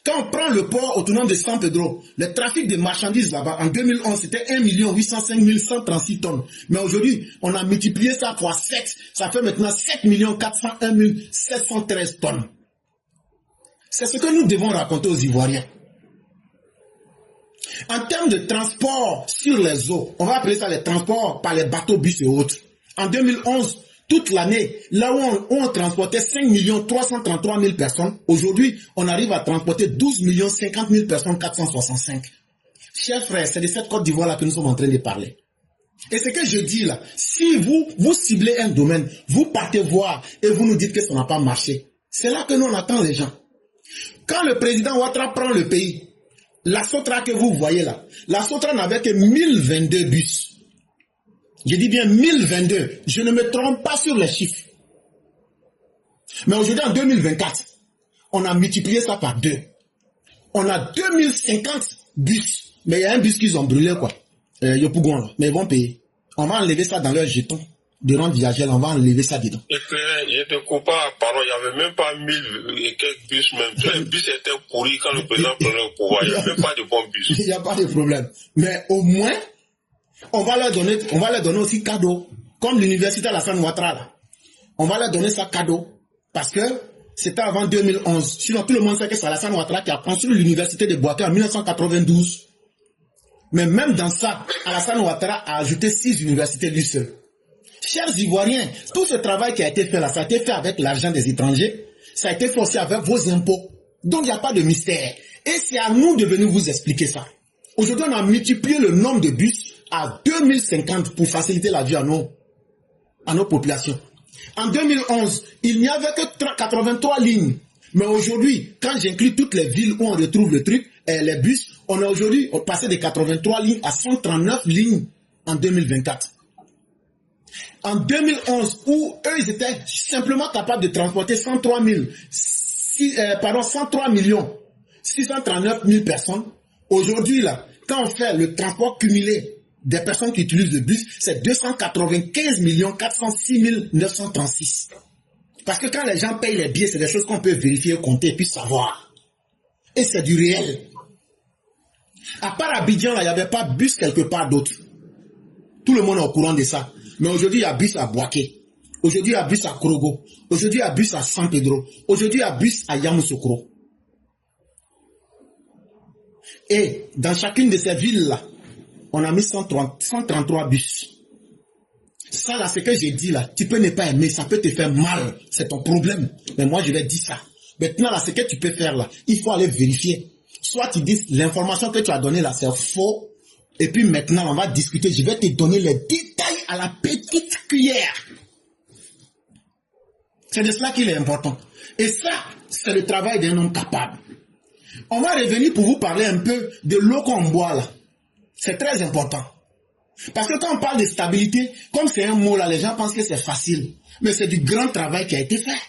[SPEAKER 1] Quand on prend le port autonome de San Pedro, le trafic de marchandises là-bas, en 2011, c'était 1 805 136 tonnes. Mais aujourd'hui, on a multiplié ça par 7. Ça fait maintenant 7 401 713 tonnes. C'est ce que nous devons raconter aux Ivoiriens. En termes de transport sur les eaux, on va appeler ça les transports par les bateaux, bus et autres. En 2011, toute l'année, là où on transportait 5 333 000 personnes, aujourd'hui, on arrive à transporter 12 50 000 personnes 465. Chers frères, c'est de cette Côte d'Ivoire-là que nous sommes en train de parler. Et ce que je dis là, si vous ciblez un domaine, vous partez voir et vous nous dites que ça n'a pas marché, c'est là que nous on attend les gens. Quand le président Ouattara prend le pays, la Sotra que vous voyez là, la Sotra n'avait que 1022 bus. Je dis bien 1022. Je ne me trompe pas sur les chiffres. Mais aujourd'hui, en 2024, on a multiplié ça par 2. On a 2050 bus. Mais il y a un bus qu'ils ont brûlé, quoi. Yopougon, là. Mais ils vont payer. On va enlever ça dans leur jeton. De rendre viagère, on va enlever ça dedans.
[SPEAKER 2] Je te coupe pas, pardon, il n'y avait même pas 1000 et quelques bus même. Les bus étaient pourris quand le président prenait le pouvoir. Il n'y a même pas de bons bus.
[SPEAKER 1] Il n'y a pas de problème. Mais au moins, on va leur donner aussi cadeau. Comme l'université Alassane Ouattara, là. On va leur donner ça cadeau. Parce que c'était avant 2011. Sinon, tout le monde sait que c'est Alassane Ouattara qui a construit l'université de Bouaké en 1992. Mais même dans ça, Alassane Ouattara a ajouté 6 universités lui seul. Chers Ivoiriens, tout ce travail qui a été fait là, ça a été fait avec l'argent des étrangers, ça a été fait aussi avec vos impôts. Donc il n'y a pas de mystère. Et c'est à nous de venir vous expliquer ça. Aujourd'hui, on a multiplié le nombre de bus à 2050 pour faciliter la vie à nos populations. En 2011, il n'y avait que 83 lignes. Mais aujourd'hui, quand j'inclus toutes les villes où on retrouve le truc, les bus, on a aujourd'hui passé de 83 lignes à 139 lignes en 2024. En 2011, où eux, ils étaient simplement capables de transporter 103 millions 639 000 personnes. Aujourd'hui, là, quand on fait le transport cumulé des personnes qui utilisent le bus, c'est 295 406 936. Parce que quand les gens payent les billets, c'est des choses qu'on peut vérifier, compter et puis savoir. Et c'est du réel. À part Abidjan, là, il n'y avait pas de bus quelque part d'autre. Tout le monde est au courant de ça. Mais aujourd'hui, il y a bus à Boaké. Aujourd'hui, il y a bus à Krogo. Aujourd'hui, il y a bus à San Pedro. Aujourd'hui, il y a bus à Yamoussoukro. Et dans chacune de ces villes-là, on a mis 133 bus. Ça, là, ce que j'ai dit, là, tu peux ne pas aimer, ça peut te faire mal. C'est ton problème. Mais moi, je vais dire ça. Maintenant, là, ce que tu peux faire, là, il faut aller vérifier. Soit tu dis, l'information que tu as donnée, là, c'est faux. Et puis maintenant, on va discuter. Je vais te donner les détails à la petite cuillère. C'est de cela qu'il est important. Et ça, c'est le travail d'un homme capable. On va revenir pour vous parler un peu de l'eau qu'on boit là. C'est très important. Parce que quand on parle de stabilité, comme c'est un mot là, les gens pensent que c'est facile. Mais c'est du grand travail qui a été fait.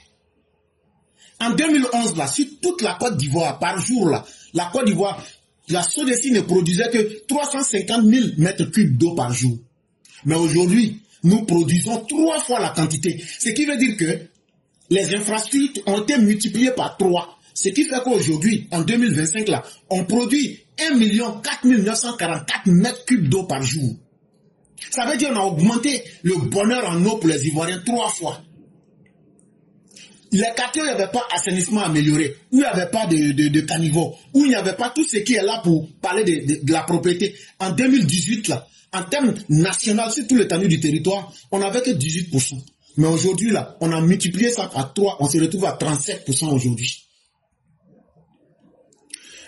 [SPEAKER 1] En 2011 là, sur toute la Côte d'Ivoire, par jour là, la Côte d'Ivoire, la SODECI ne produisait que 350 000 mètres cubes d'eau par jour. Mais aujourd'hui, nous produisons 3 fois la quantité. Ce qui veut dire que les infrastructures ont été multipliées par 3. Ce qui fait qu'aujourd'hui, en 2025, là, on produit 1 4 944 mètres cubes d'eau par jour. Ça veut dire qu'on a augmenté le bonheur en eau pour les Ivoiriens 3 fois. Les quartiers où il n'y avait pas assainissement amélioré, où il n'y avait pas de caniveau, où il n'y avait pas tout ce qui est là pour parler de la propriété. En 2018, là, en termes national, sur tout l'étendue du territoire, on n'avait que 18%. Mais aujourd'hui, là, on a multiplié ça par 3, on se retrouve à 37% aujourd'hui.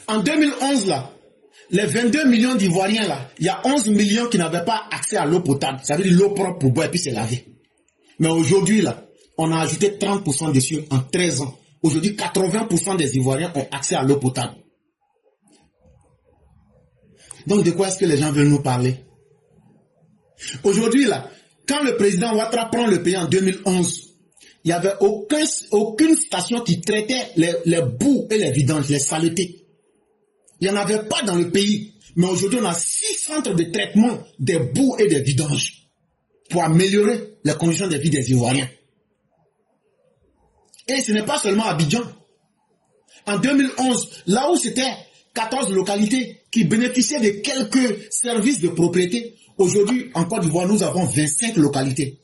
[SPEAKER 1] En 2011, là, les 22 millions d'Ivoiriens, là, il y a 11 millions qui n'avaient pas accès à l'eau potable. Ça veut dire l'eau propre pour boire et puis se laver. Mais aujourd'hui, là, on a ajouté 30% dessus en 13 ans. Aujourd'hui, 80% des Ivoiriens ont accès à l'eau potable. Donc, de quoi est-ce que les gens veulent nous parler? Aujourd'hui, là, quand le président Ouattara prend le pays en 2011, il n'y avait aucune station qui traitait les boues et les vidanges, les saletés. Il n'y en avait pas dans le pays. Mais aujourd'hui, on a 6 centres de traitement des boues et des vidanges pour améliorer les conditions de vie des Ivoiriens. Et ce n'est pas seulement Abidjan. En 2011, là où c'était 14 localités qui bénéficiaient de quelques services de propriété, aujourd'hui, en Côte d'Ivoire, nous avons 25 localités.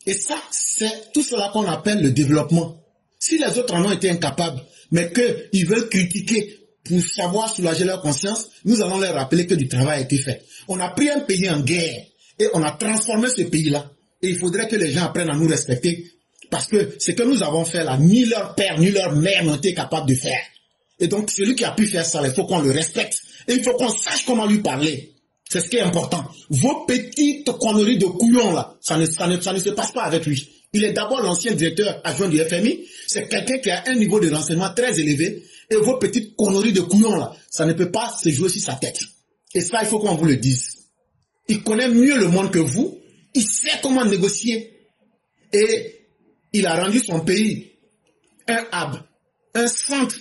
[SPEAKER 1] Et ça, c'est tout cela qu'on appelle le développement. Si les autres en ont été incapables, mais qu'ils veulent critiquer pour savoir soulager leur conscience, nous allons leur rappeler que du travail a été fait. On a pris un pays en guerre et on a transformé ce pays-là. Et il faudrait que les gens apprennent à nous respecter. Parce que ce que nous avons fait là, ni leur père, ni leur mère n'ont été capables de faire. Et donc, celui qui a pu faire ça, il faut qu'on le respecte. Et il faut qu'on sache comment lui parler. C'est ce qui est important. Vos petites conneries de couillons là, ça ne se passe pas avec lui. Il est d'abord l'ancien directeur adjoint du FMI. C'est quelqu'un qui a un niveau de renseignement très élevé. Et vos petites conneries de couillons là, ça ne peut pas se jouer sur sa tête. Et ça, il faut qu'on vous le dise. Il connaît mieux le monde que vous. Il sait comment négocier. Et il a rendu son pays un hub, un centre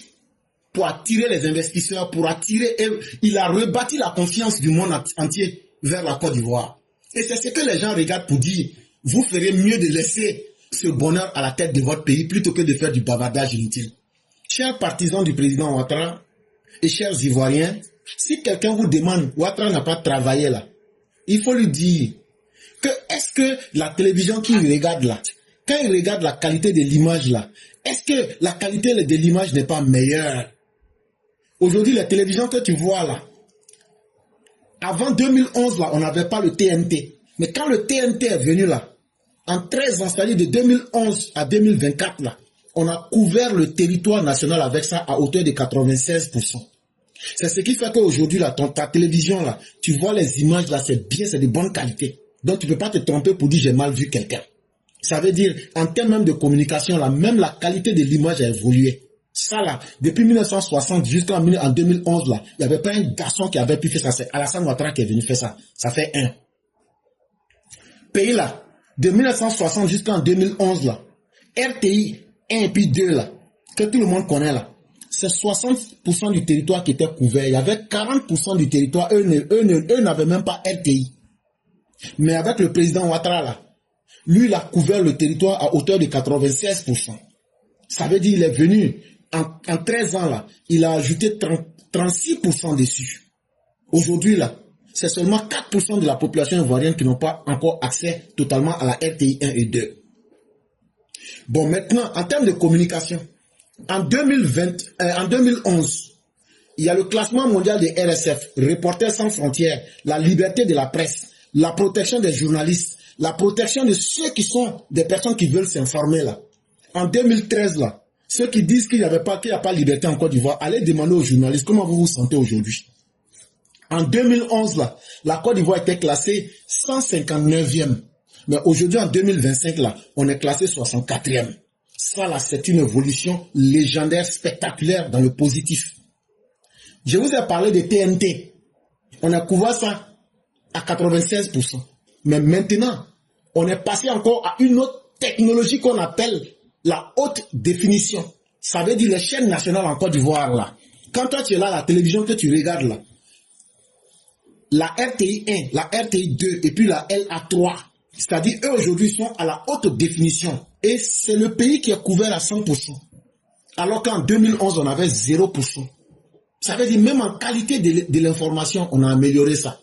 [SPEAKER 1] pour attirer les investisseurs, pour attirer... Et il a rebâti la confiance du monde entier vers la Côte d'Ivoire. Et c'est ce que les gens regardent pour dire, vous ferez mieux de laisser ce bonheur à la tête de votre pays plutôt que de faire du bavardage inutile. Chers partisans du président Ouattara et chers Ivoiriens, si quelqu'un vous demande, Ouattara n'a pas travaillé là, il faut lui dire que est-ce que la télévision qu'il regarde là, quand il regarde la qualité de l'image là, est-ce que la qualité de l'image n'est pas meilleure? Aujourd'hui, la télévision que tu vois là, avant 2011 là, on n'avait pas le TNT. Mais quand le TNT est venu là, en 13 ans, c'est-à-dire de 2011 à 2024 là, on a couvert le territoire national avec ça à hauteur de 96%. C'est ce qui fait qu'aujourd'hui, là, ta télévision, là, tu vois les images, là, c'est bien, c'est de bonne qualité. Donc, tu ne peux pas te tromper pour dire j'ai mal vu quelqu'un. Ça veut dire, en termes même de communication, là, même la qualité de l'image a évolué. Ça, là, depuis 1960 jusqu'en 2011, là, il n'y avait pas un garçon qui avait pu faire ça. C'est Alassane Ouattara qui est venu faire ça. Ça fait 1. Pays, là, de 1960 jusqu'en 2011, là, RTI 1 et puis 2, là, que tout le monde connaît, là, c'est 60% du territoire qui était couvert. Il y avait 40% du territoire, eux n'avaient même pas RTI. Mais avec le président Ouattara, là, lui, il a couvert le territoire à hauteur de 96%. Ça veut dire qu'il est venu, en 13 ans, là, il a ajouté 36% dessus. Aujourd'hui, là, c'est seulement 4% de la population ivoirienne qui n'ont pas encore accès totalement à la RTI 1 et 2. Bon, maintenant, en termes de communication, en 2011, il y a le classement mondial des RSF, Reporters sans frontières, la liberté de la presse, la protection des journalistes, la protection de ceux qui sont des personnes qui veulent s'informer là. En 2013 là, ceux qui disent qu'il n'y a pas de liberté en Côte d'Ivoire, allez demander aux journalistes comment vous vous sentez aujourd'hui. En 2011 là, la Côte d'Ivoire était classée 159e. Mais aujourd'hui en 2025 là, on est classé 64e. Ça là, c'est une évolution légendaire, spectaculaire dans le positif. Je vous ai parlé de TNT. On a couvert ça à 96%. Mais maintenant, on est passé encore à une autre technologie qu'on appelle la haute définition. Ça veut dire les chaînes nationales en Côte d'Ivoire là. Quand toi tu es là, la télévision que tu regardes là, la RTI 1, la RTI 2 et puis la LA3, c'est-à-dire eux aujourd'hui sont à la haute définition. Et c'est le pays qui est couvert à 100%. Alors qu'en 2011, on avait 0%. Ça veut dire même en qualité de l'information, on a amélioré ça.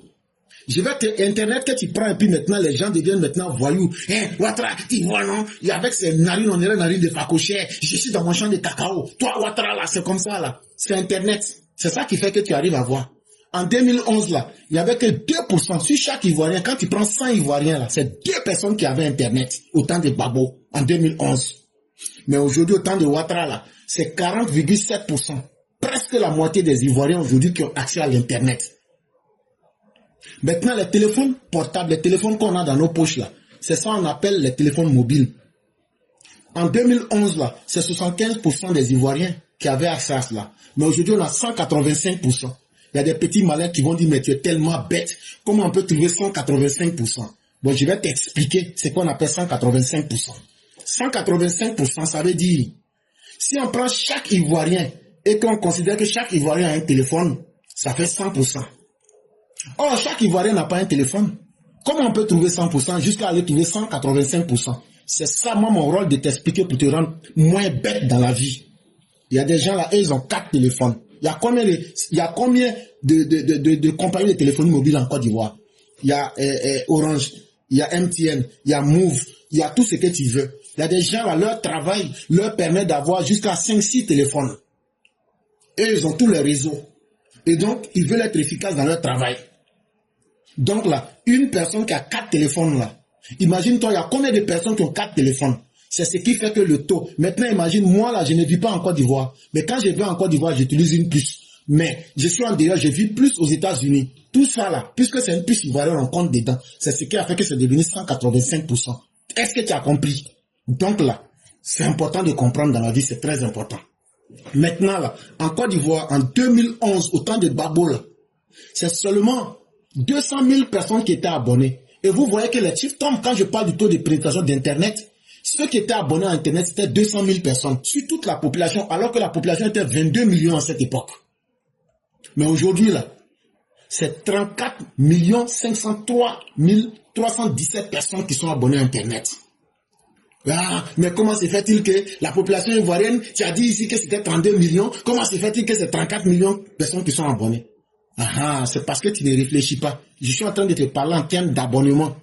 [SPEAKER 1] Je vais te Internet que tu prends et puis maintenant les gens deviennent maintenant voyous. Ouattara, tu vois non? Et avec ses narines, on dirait narines de facochère. Je suis dans mon champ de cacao. Toi, Ouattara, là, c'est comme ça, là. C'est Internet. C'est ça qui fait que tu arrives à voir. En 2011, là, il n'y avait que 2% sur chaque Ivoirien. Quand tu prends 100 Ivoiriens, là, c'est 2 personnes qui avaient Internet au temps de Babo, en 2011. Mais aujourd'hui, au temps de Ouattara, là, c'est 40,7%. Presque la moitié des Ivoiriens aujourd'hui qui ont accès à l'Internet. Maintenant, les téléphones portables, les téléphones qu'on a dans nos poches, là, c'est ça qu'on appelle les téléphones mobiles. En 2011, là, c'est 75% des Ivoiriens qui avaient accès à cela. Mais aujourd'hui, on a 185%. Il y a des petits malins qui vont dire, mais tu es tellement bête. Comment on peut trouver 185%? Bon, je vais t'expliquer ce qu'on appelle 185%. 185%, ça veut dire, si on prend chaque Ivoirien et qu'on considère que chaque Ivoirien a un téléphone, ça fait 100%. Or, chaque Ivoirien n'a pas un téléphone. Comment on peut trouver 100% jusqu'à aller trouver 185%? C'est ça, moi, mon rôle de t'expliquer pour te rendre moins bête dans la vie. Il y a des gens là, ils ont 4 téléphones. Il y a combien de compagnies de téléphonie mobile en Côte d'Ivoire? Il y a Orange, il y a MTN, il y a Move, il y a tout ce que tu veux. Il y a des gens là, leur travail leur permet d'avoir jusqu'à 5-6 téléphones. Et ils ont tous les réseaux. Et donc, ils veulent être efficaces dans leur travail. Donc là, une personne qui a 4 téléphones là, imagine-toi, il y a combien de personnes qui ont 4 téléphones? C'est ce qui fait que le taux. Maintenant, imagine, moi là, je ne vis pas en Côte d'Ivoire. Mais quand je vais en Côte d'Ivoire, j'utilise une puce. Mais je suis en dehors, je vis plus aux États-Unis. Tout ça là, puisque c'est une puce ivoirienne, on compte dedans. C'est ce qui a fait que c'est devenu 185%. Est-ce que tu as compris? Donc là, c'est important de comprendre dans la vie, c'est très important. Maintenant là, en Côte d'Ivoire, en 2011, au temps de Babo là, c'est seulement 200 000 personnes qui étaient abonnées. Et vous voyez que les chiffres tombent quand je parle du taux de pénétration d'Internet. Ceux qui étaient abonnés à Internet, c'était 200 000 personnes sur toute la population, alors que la population était 22 millions à cette époque. Mais aujourd'hui, là, c'est 34 503 317 personnes qui sont abonnées à Internet. Ah, mais comment se fait-il que la population ivoirienne, tu as dit ici que c'était 32 millions, comment se fait-il que c'est 34 millions de personnes qui sont abonnées? Ah, c'est parce que tu ne réfléchis pas. Je suis en train de te parler en termes d'abonnement.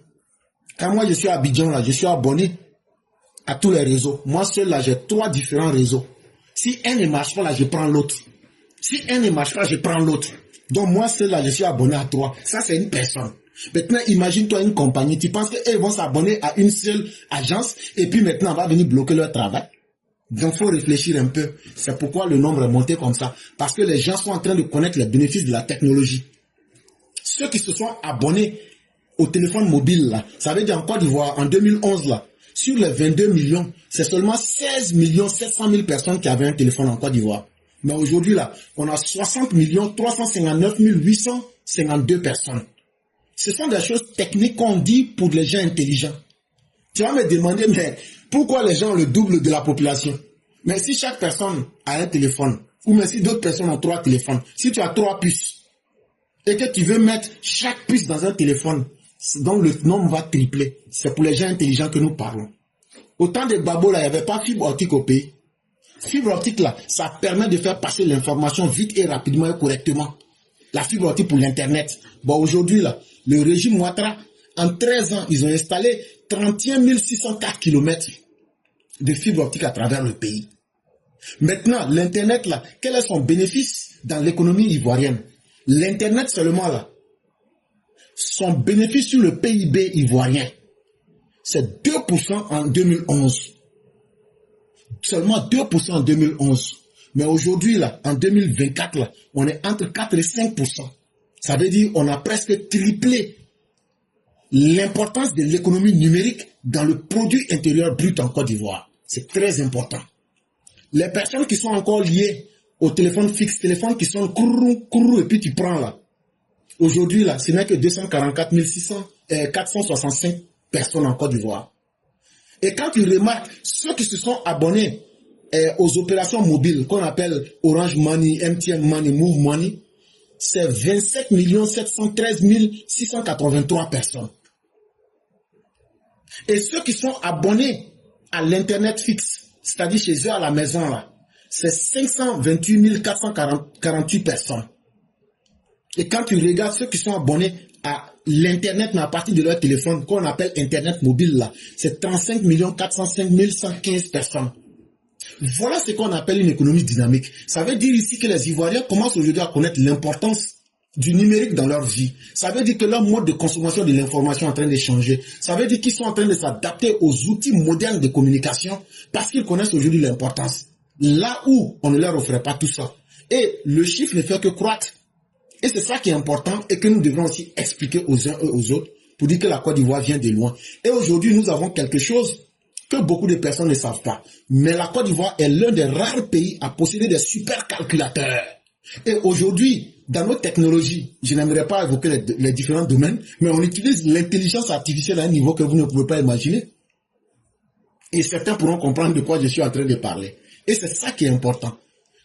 [SPEAKER 1] Quand moi je suis à Abidjan, là, je suis abonné à tous les réseaux. Moi seul, là, j'ai 3 différents réseaux. Si un ne marche pas, là, je prends l'autre. Si un ne marche pas, je prends l'autre. Donc moi seul, là, je suis abonné à 3. Ça, c'est une personne. Maintenant, imagine-toi une compagnie. Tu penses qu'eux vont s'abonner à une seule agence et puis maintenant, on va venir bloquer leur travail. Donc, il faut réfléchir un peu. C'est pourquoi le nombre est monté comme ça. Parce que les gens sont en train de connaître les bénéfices de la technologie. Ceux qui se sont abonnés au téléphone mobile, là, ça veut dire en Côte d'Ivoire, en 2011, là, sur les 22 millions, c'est seulement 16 700 000 personnes qui avaient un téléphone en Côte d'Ivoire. Mais aujourd'hui, là, on a 60 359 852 personnes. Ce sont des choses techniques qu'on dit pour les gens intelligents. Tu vas me demander, mais pourquoi les gens ont le double de la population? Mais si chaque personne a un téléphone, ou même si d'autres personnes ont 3 téléphones, si tu as 3 puces, et que tu veux mettre chaque puce dans un téléphone, donc le nombre va tripler. C'est pour les gens intelligents que nous parlons. Au temps de Babo, là, il n'y avait pas fibre optique au pays. Fibre optique, là, ça permet de faire passer l'information vite et rapidement et correctement. la fibre optique pour l'Internet. Bon, aujourd'hui, là, le régime Ouattara, en 13 ans, ils ont installé 31 604 km de fibre optique à travers le pays. Maintenant, l'Internet, là, quel est son bénéfice dans l'économie ivoirienne? L'Internet seulement, là, son bénéfice sur le PIB ivoirien, c'est 2% en 2011. Seulement 2% en 2011. Mais aujourd'hui, là, en 2024, là, on est entre 4 et 5%. Ça veut dire qu'on a presque triplé l'importance de l'économie numérique dans le produit intérieur brut en Côte d'Ivoire. C'est très important. Les personnes qui sont encore liées au téléphone fixe, téléphone qui sont courou, et puis tu prends là. Aujourd'hui, là, ce n'est que 244 465 personnes en Côte d'Ivoire. Et quand tu remarques ceux qui se sont abonnés aux opérations mobiles qu'on appelle Orange Money, MTN Money, Move Money, c'est 27 713 683 personnes. Et ceux qui sont abonnés à l'Internet fixe, c'est-à-dire chez eux à la maison, là, c'est 528 448 personnes. Et quand tu regardes ceux qui sont abonnés à l'Internet, mais à partir de leur téléphone, qu'on appelle Internet mobile, là, c'est 35 405 115 personnes. Voilà ce qu'on appelle une économie dynamique. Ça veut dire ici que les Ivoiriens commencent aujourd'hui à connaître l'importance du numérique dans leur vie. Ça veut dire que leur mode de consommation de l'information est en train de changer. Ça veut dire qu'ils sont en train de s'adapter aux outils modernes de communication parce qu'ils connaissent aujourd'hui l'importance. Là où on ne leur offrait pas tout ça. Et le chiffre ne fait que croître. Et c'est ça qui est important et que nous devrons aussi expliquer aux uns et aux autres pour dire que la Côte d'Ivoire vient de loin. Et aujourd'hui, nous avons quelque chose que beaucoup de personnes ne savent pas. Mais la Côte d'Ivoire est l'un des rares pays à posséder des supercalculateurs. Et aujourd'hui, dans nos technologies, je n'aimerais pas évoquer les différents domaines, mais on utilise l'intelligence artificielle à un niveau que vous ne pouvez pas imaginer. Et certains pourront comprendre de quoi je suis en train de parler. Et c'est ça qui est important.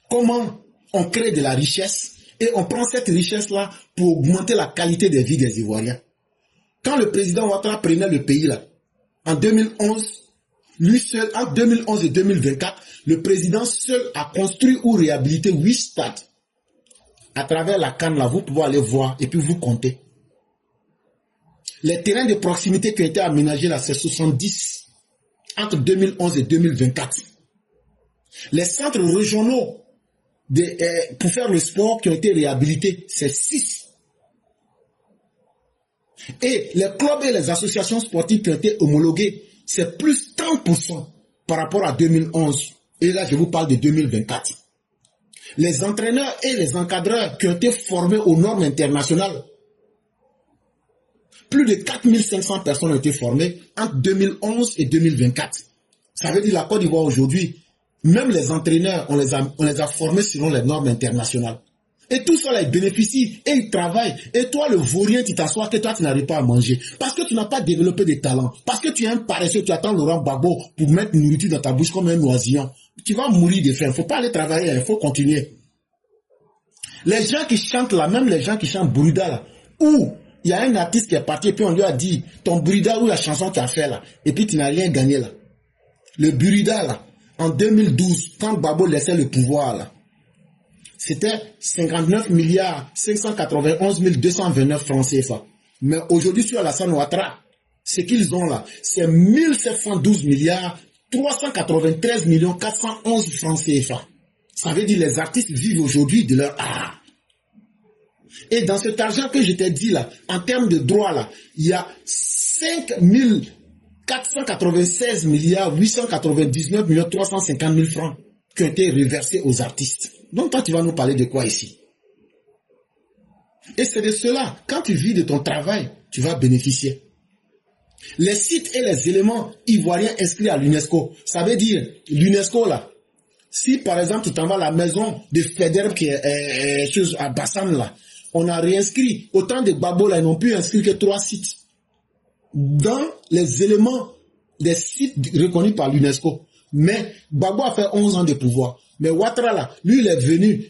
[SPEAKER 1] Comment on crée de la richesse et on prend cette richesse-là pour augmenter la qualité de vie des Ivoiriens. Quand le président Ouattara prenait le pays, là, en 2011, lui seul, entre 2011 et 2024, le président seul a construit ou réhabilité 8 stades. À travers la canne, là, vous pouvez aller voir et puis vous comptez. Les terrains de proximité qui ont été aménagés, là, c'est 70 entre 2011 et 2024. Les centres régionaux pour faire le sport qui ont été réhabilités, c'est 6. Et les clubs et les associations sportives qui ont été homologués, c'est plus 30% par rapport à 2011. Et là, je vous parle de 2024. Les entraîneurs et les encadreurs qui ont été formés aux normes internationales, plus de 4500 personnes ont été formées entre 2011 et 2024. Ça veut dire la Côte d'Ivoire aujourd'hui, même les entraîneurs, on les a formés selon les normes internationales. Et tout ça, là, ils bénéficient et ils travaillent. Et toi, le vaurien, tu t'assois que toi, tu n'arrives pas à manger. Parce que tu n'as pas développé de talent. Parce que tu es un paresseux, tu attends Laurent Gbagbo pour mettre une nourriture dans ta bouche comme un oisillon. Tu vas mourir de faim. Il ne faut pas aller travailler, il faut continuer. Les gens qui chantent là, même les gens qui chantent Bourida là, où il y a un artiste qui est parti et puis on lui a dit, ton Bourida ou la chanson que tu as fait là, et puis tu n'as rien gagné là. Le Bourida là, en 2012, quand Gbagbo laissait le pouvoir là, c'était 59 591 229 francs CFA. Mais aujourd'hui, sur Alassane Ouattara, ce qu'ils ont là, c'est 1712 393 411 francs CFA. Ça veut dire que les artistes vivent aujourd'hui de leur art. Et dans cet argent que je t'ai dit là, en termes de droits là, il y a 5 496 899 350 000 francs qui ont été reversés aux artistes. Donc toi, tu vas nous parler de quoi ici? Et c'est de cela, quand tu vis de ton travail, tu vas bénéficier. Les sites et les éléments ivoiriens inscrits à l'UNESCO, ça veut dire, l'UNESCO là, si par exemple tu t'en vas à la maison de Federer qui est à Bassam là, on a réinscrit, autant de Gbagbo là, ils n'ont pu inscrire que 3 sites. Dans les éléments des sites reconnus par l'UNESCO. Mais Gbagbo a fait 11 ans de pouvoir. Mais Ouattara là, lui il est venu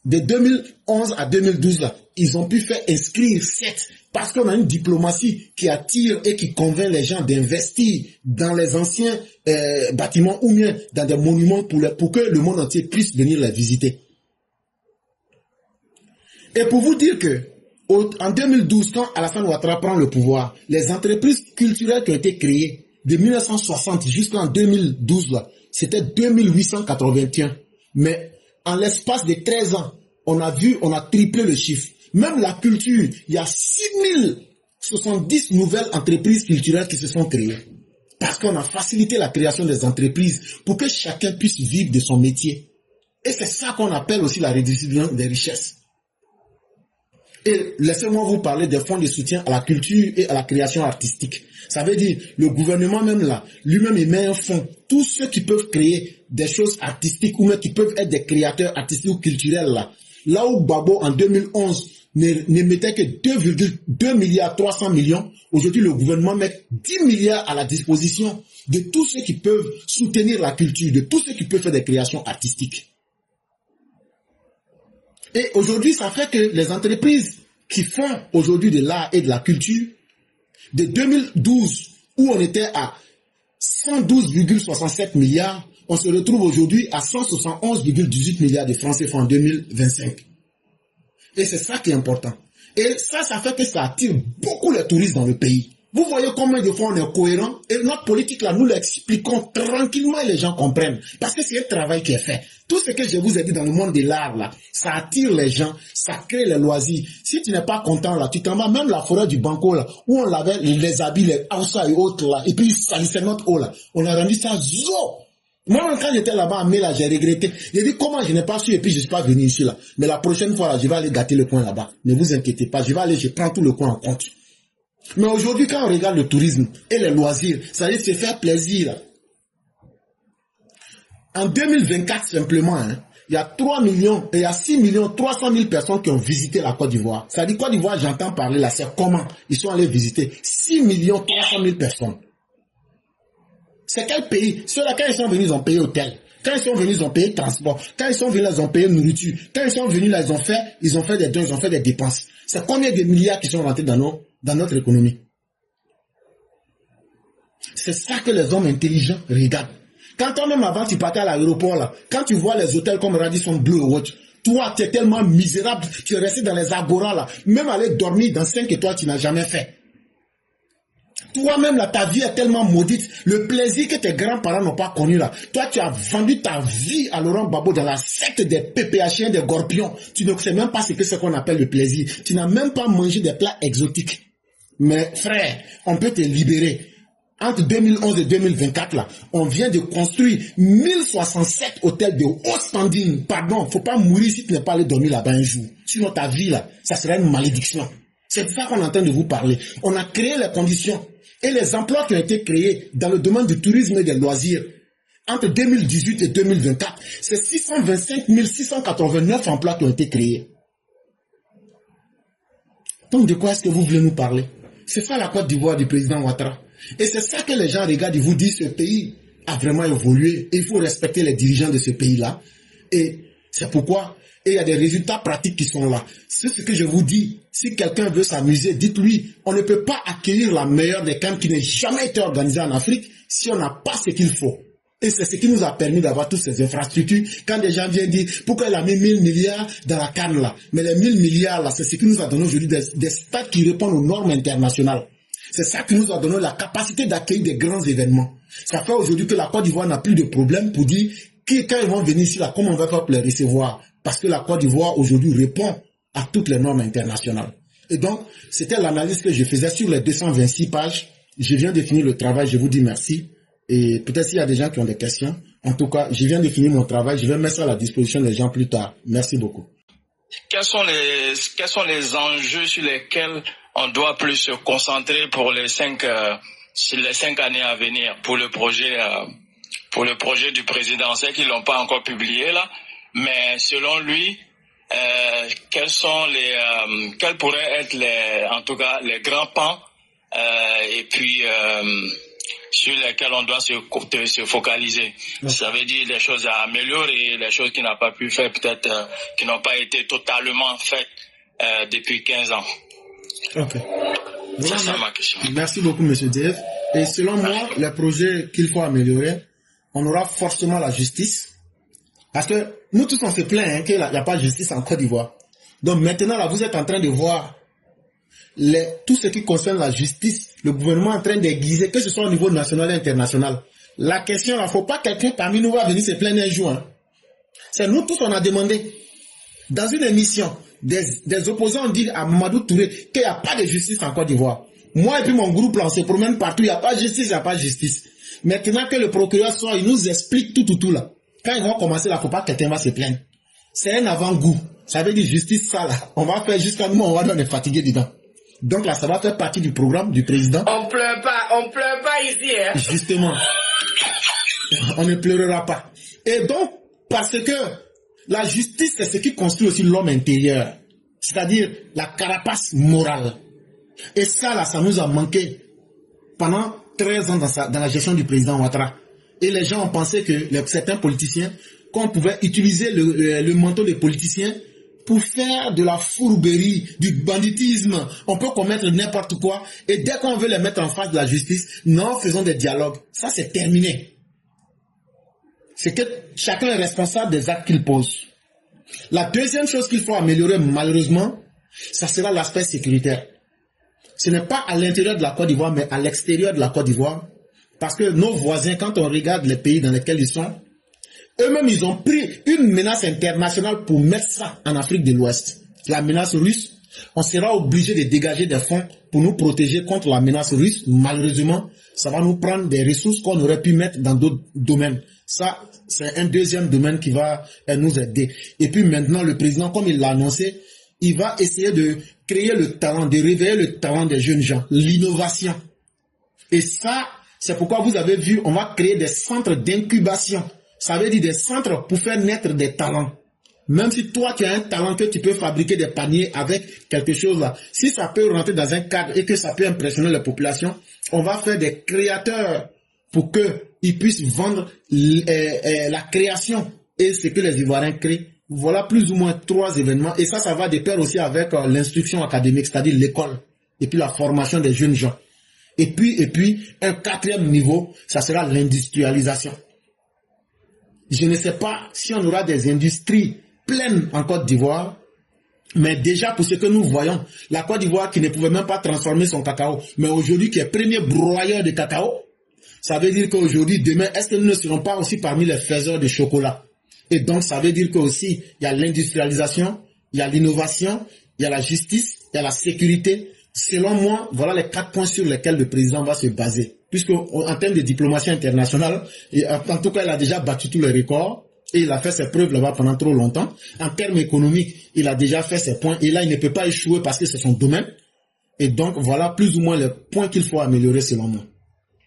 [SPEAKER 1] de 2011 à 2012 là, ils ont pu faire inscrire 7 parce qu'on a une diplomatie qui attire et qui convainc les gens d'investir dans les anciens bâtiments ou bien dans des monuments pour que le monde entier puisse venir les visiter. Et pour vous dire que en 2012, quand Alassane Ouattara prend le pouvoir, les entreprises culturelles qui ont été créées de 1960 jusqu'en 2012, c'était 2881. Mais en l'espace de 13 ans, on a triplé le chiffre. Même la culture, il y a 6070 nouvelles entreprises culturelles qui se sont créées. Parce qu'on a facilité la création des entreprises pour que chacun puisse vivre de son métier. Et c'est ça qu'on appelle aussi la redistribution des richesses. Et laissez-moi vous parler des fonds de soutien à la culture et à la création artistique. Ça veut dire, le gouvernement même là, lui-même il met un fonds. Tous ceux qui peuvent créer des choses artistiques ou même qui peuvent être des créateurs artistiques ou culturels là où Gbagbo en 2011 ne mettait que 2,2 milliards 300 millions, aujourd'hui le gouvernement met 10 milliards à la disposition de tous ceux qui peuvent soutenir la culture, de tous ceux qui peuvent faire des créations artistiques. Et aujourd'hui, ça fait que les entreprises qui font aujourd'hui de l'art et de la culture, de 2012, où on était à 112,67 milliards, on se retrouve aujourd'hui à 171,18 milliards de francs CFA en 2025. Et c'est ça qui est important. Et ça fait que ça attire beaucoup les touristes dans le pays. Vous voyez combien de fois on est cohérent et notre politique là, nous l'expliquons tranquillement et les gens comprennent. Parce que c'est un travail qui est fait. Tout ce que je vous ai dit dans le monde de l'art là, ça attire les gens, ça crée les loisirs. Si tu n'es pas content là, tu t'en vas même la forêt du Banco là, où on lavait les habits, les Aoussa et autres là, et puis salissait notre eau là. On a rendu ça zo. Moi, quand j'étais là-bas à Mela, j'ai regretté. J'ai dit comment je n'ai pas su et puis je ne suis pas venu ici là. Mais la prochaine fois là, je vais aller gâter le coin là-bas. Ne vous inquiétez pas, je prends tout le coin en compte. Mais aujourd'hui, quand on regarde le tourisme et les loisirs, ça veut dire se faire plaisir. En 2024 simplement, il y a 6 300 000 personnes qui ont visité la Côte d'Ivoire. Ça dit Côte d'Ivoire, j'entends parler là, c'est comment ils sont allés visiter 6 300 000 personnes. C'est quel pays? Ceux-là, quand ils sont venus, ils ont payé hôtel. Quand ils sont venus, ils ont payé transport. Quand ils sont venus, ils ont payé nourriture. Quand ils sont venus, là, ils ont fait des dons, ils ont fait des dépenses. C'est combien de milliards qui sont rentrés dans notre économie? C'est ça que les hommes intelligents regardent. Quand toi-même avant tu partais à l'aéroport là, quand tu vois les hôtels comme Radisson Blu ou autre, toi tu es tellement misérable, tu es resté dans les agoras là, même aller dormir dans 5 étoiles tu n'as jamais fait. Toi-même là, ta vie est tellement maudite, le plaisir que tes grands-parents n'ont pas connu là, toi tu as vendu ta vie à Laurent Gbagbo dans la secte des PPHiens, des Gorpions, tu ne sais même pas ce que c'est qu'on appelle le plaisir, tu n'as même pas mangé des plats exotiques. Mais frère, on peut te libérer. Entre 2011 et 2024, là, on vient de construire 1067 hôtels de haut standing. Pardon, faut pas mourir si tu n'es pas allé dormir là-bas un jour. Sinon ta vie, là, ça serait une malédiction. C'est de ça qu'on est en train de vous parler. On a créé les conditions et les emplois qui ont été créés dans le domaine du tourisme et des loisirs. Entre 2018 et 2024, c'est 625 689 emplois qui ont été créés. Donc de quoi est-ce que vous voulez nous parler? C'est ça la Côte d'Ivoire du président Ouattara. Et c'est ça que les gens regardent, ils vous disent ce pays a vraiment évolué et il faut respecter les dirigeants de ce pays-là. Et c'est pourquoi il y a des résultats pratiques qui sont là. C'est ce que je vous dis. Si quelqu'un veut s'amuser, dites-lui, on ne peut pas accueillir la meilleure des camps qui n'ait jamais été organisée en Afrique si on n'a pas ce qu'il faut. Et c'est ce qui nous a permis d'avoir toutes ces infrastructures. Quand des gens viennent dire, pourquoi il a mis 1000 milliards dans la canne là? Mais les 1000 milliards là, c'est ce qui nous a donné aujourd'hui des stades qui répondent aux normes internationales. C'est ça qui nous a donné la capacité d'accueillir des grands événements. Ça fait aujourd'hui que la Côte d'Ivoire n'a plus de problème pour dire quand ils vont venir ici, là, comment on va faire pour les recevoir. Parce que la Côte d'Ivoire aujourd'hui répond à toutes les normes internationales. Et donc, c'était l'analyse que je faisais sur les 226 pages. Je viens de finir le travail, je vous dis merci. Et peut-être s'il y a des gens qui ont des questions. En tout cas, je viens de finir mon travail, je vais mettre ça à la disposition des gens plus tard. Merci beaucoup.
[SPEAKER 3] Quels sont les enjeux sur lesquels on doit plus se concentrer pour les 5 années à venir pour le projet du président? C'est qu'ils l'ont pas encore publié là, mais selon lui, quels pourraient être les grands pans et puis sur lesquels on doit se focaliser. Ça veut dire les choses à améliorer, les choses qui n'ont pas pu faire, peut-être qui n'ont pas été totalement faites depuis 15 ans.
[SPEAKER 1] Ok.
[SPEAKER 3] C'est ça ma question.
[SPEAKER 1] Merci beaucoup, M. Diev. Et selon moi, les projets qu'il faut améliorer, on aura forcément la justice. Parce que nous tous, on se plaint qu'il n'y a pas de justice en Côte d'Ivoire. Donc maintenant, là, vous êtes en train de voir tout ce qui concerne la justice, le gouvernement est en train d'aiguiser, que ce soit au niveau national et international. La question, il ne faut pas que quelqu'un parmi nous va venir se plaindre un jour. Hein. C'est nous tous, on a demandé. Dans une émission, des opposants ont dit à Mamadou Touré qu'il n'y a pas de justice en Côte d'Ivoire. Moi et puis mon groupe, là, on se promène partout, il n'y a pas de justice, il n'y a pas de justice. Maintenant que le procureur sort, il nous explique tout là. Quand ils vont commencer, là, il ne faut pas que quelqu'un va se plaindre. C'est un avant-goût. Ça veut dire justice, ça là. On va faire jusqu'à nous, on va être fatigué dedans. Donc là, ça va faire partie du programme du président.
[SPEAKER 4] On pleure pas ici, hein.
[SPEAKER 1] Justement. On ne pleurera pas. Et donc, parce que la justice, c'est ce qui construit aussi l'homme intérieur. C'est-à-dire la carapace morale. Et ça, là, ça nous a manqué pendant 13 ans dans la gestion du président Ouattara. Et les gens ont pensé que certains politiciens, qu'on pouvait utiliser le manteau des politiciens pour faire de la fourberie, du banditisme. On peut commettre n'importe quoi. Et dès qu'on veut les mettre en face de la justice, non, faisons des dialogues. Ça, c'est terminé. C'est que chacun est responsable des actes qu'il pose. La deuxième chose qu'il faut améliorer, malheureusement, ça sera l'aspect sécuritaire. Ce n'est pas à l'intérieur de la Côte d'Ivoire, mais à l'extérieur de la Côte d'Ivoire. Parce que nos voisins, quand on regarde les pays dans lesquels ils sont, eux-mêmes, ils ont pris une menace internationale pour mettre ça en Afrique de l'Ouest. La menace russe, on sera obligé de dégager des fonds pour nous protéger contre la menace russe. Malheureusement, ça va nous prendre des ressources qu'on aurait pu mettre dans d'autres domaines. Ça, c'est un deuxième domaine qui va nous aider. Et puis maintenant, le président, comme il l'a annoncé, il va essayer de créer le talent, de réveiller le talent des jeunes gens, l'innovation. Et ça, c'est pourquoi vous avez vu, on va créer des centres d'incubation. Ça veut dire des centres pour faire naître des talents. Même si toi, tu as un talent que tu peux fabriquer des paniers avec quelque chose là, si ça peut rentrer dans un cadre et que ça peut impressionner la population, on va faire des créateurs pour qu'ils puissent vendre la création et ce que les Ivoiriens créent. Voilà plus ou moins 3 événements. Et ça va de pair aussi avec l'instruction académique, c'est-à-dire l'école, et puis la formation des jeunes gens. Et puis, un 4e niveau, ça sera l'industrialisation. Je ne sais pas si on aura des industries pleines en Côte d'Ivoire, mais déjà pour ce que nous voyons, la Côte d'Ivoire qui ne pouvait même pas transformer son cacao, mais aujourd'hui qui est premier broyeur de cacao, ça veut dire qu'aujourd'hui, demain, est-ce que nous ne serons pas aussi parmi les faiseurs de chocolat? Et donc, ça veut dire qu'aussi, il y a l'industrialisation, il y a l'innovation, il y a la justice, il y a la sécurité. Selon moi, voilà les 4 points sur lesquels le président va se baser. Puisque en termes de diplomatie internationale, en tout cas, il a déjà battu tous les records et il a fait ses preuves là-bas pendant trop longtemps. En termes économiques, il a déjà fait ses points et là, il ne peut pas échouer parce que c'est son domaine. Et donc, voilà plus ou moins les points qu'il faut améliorer selon moi.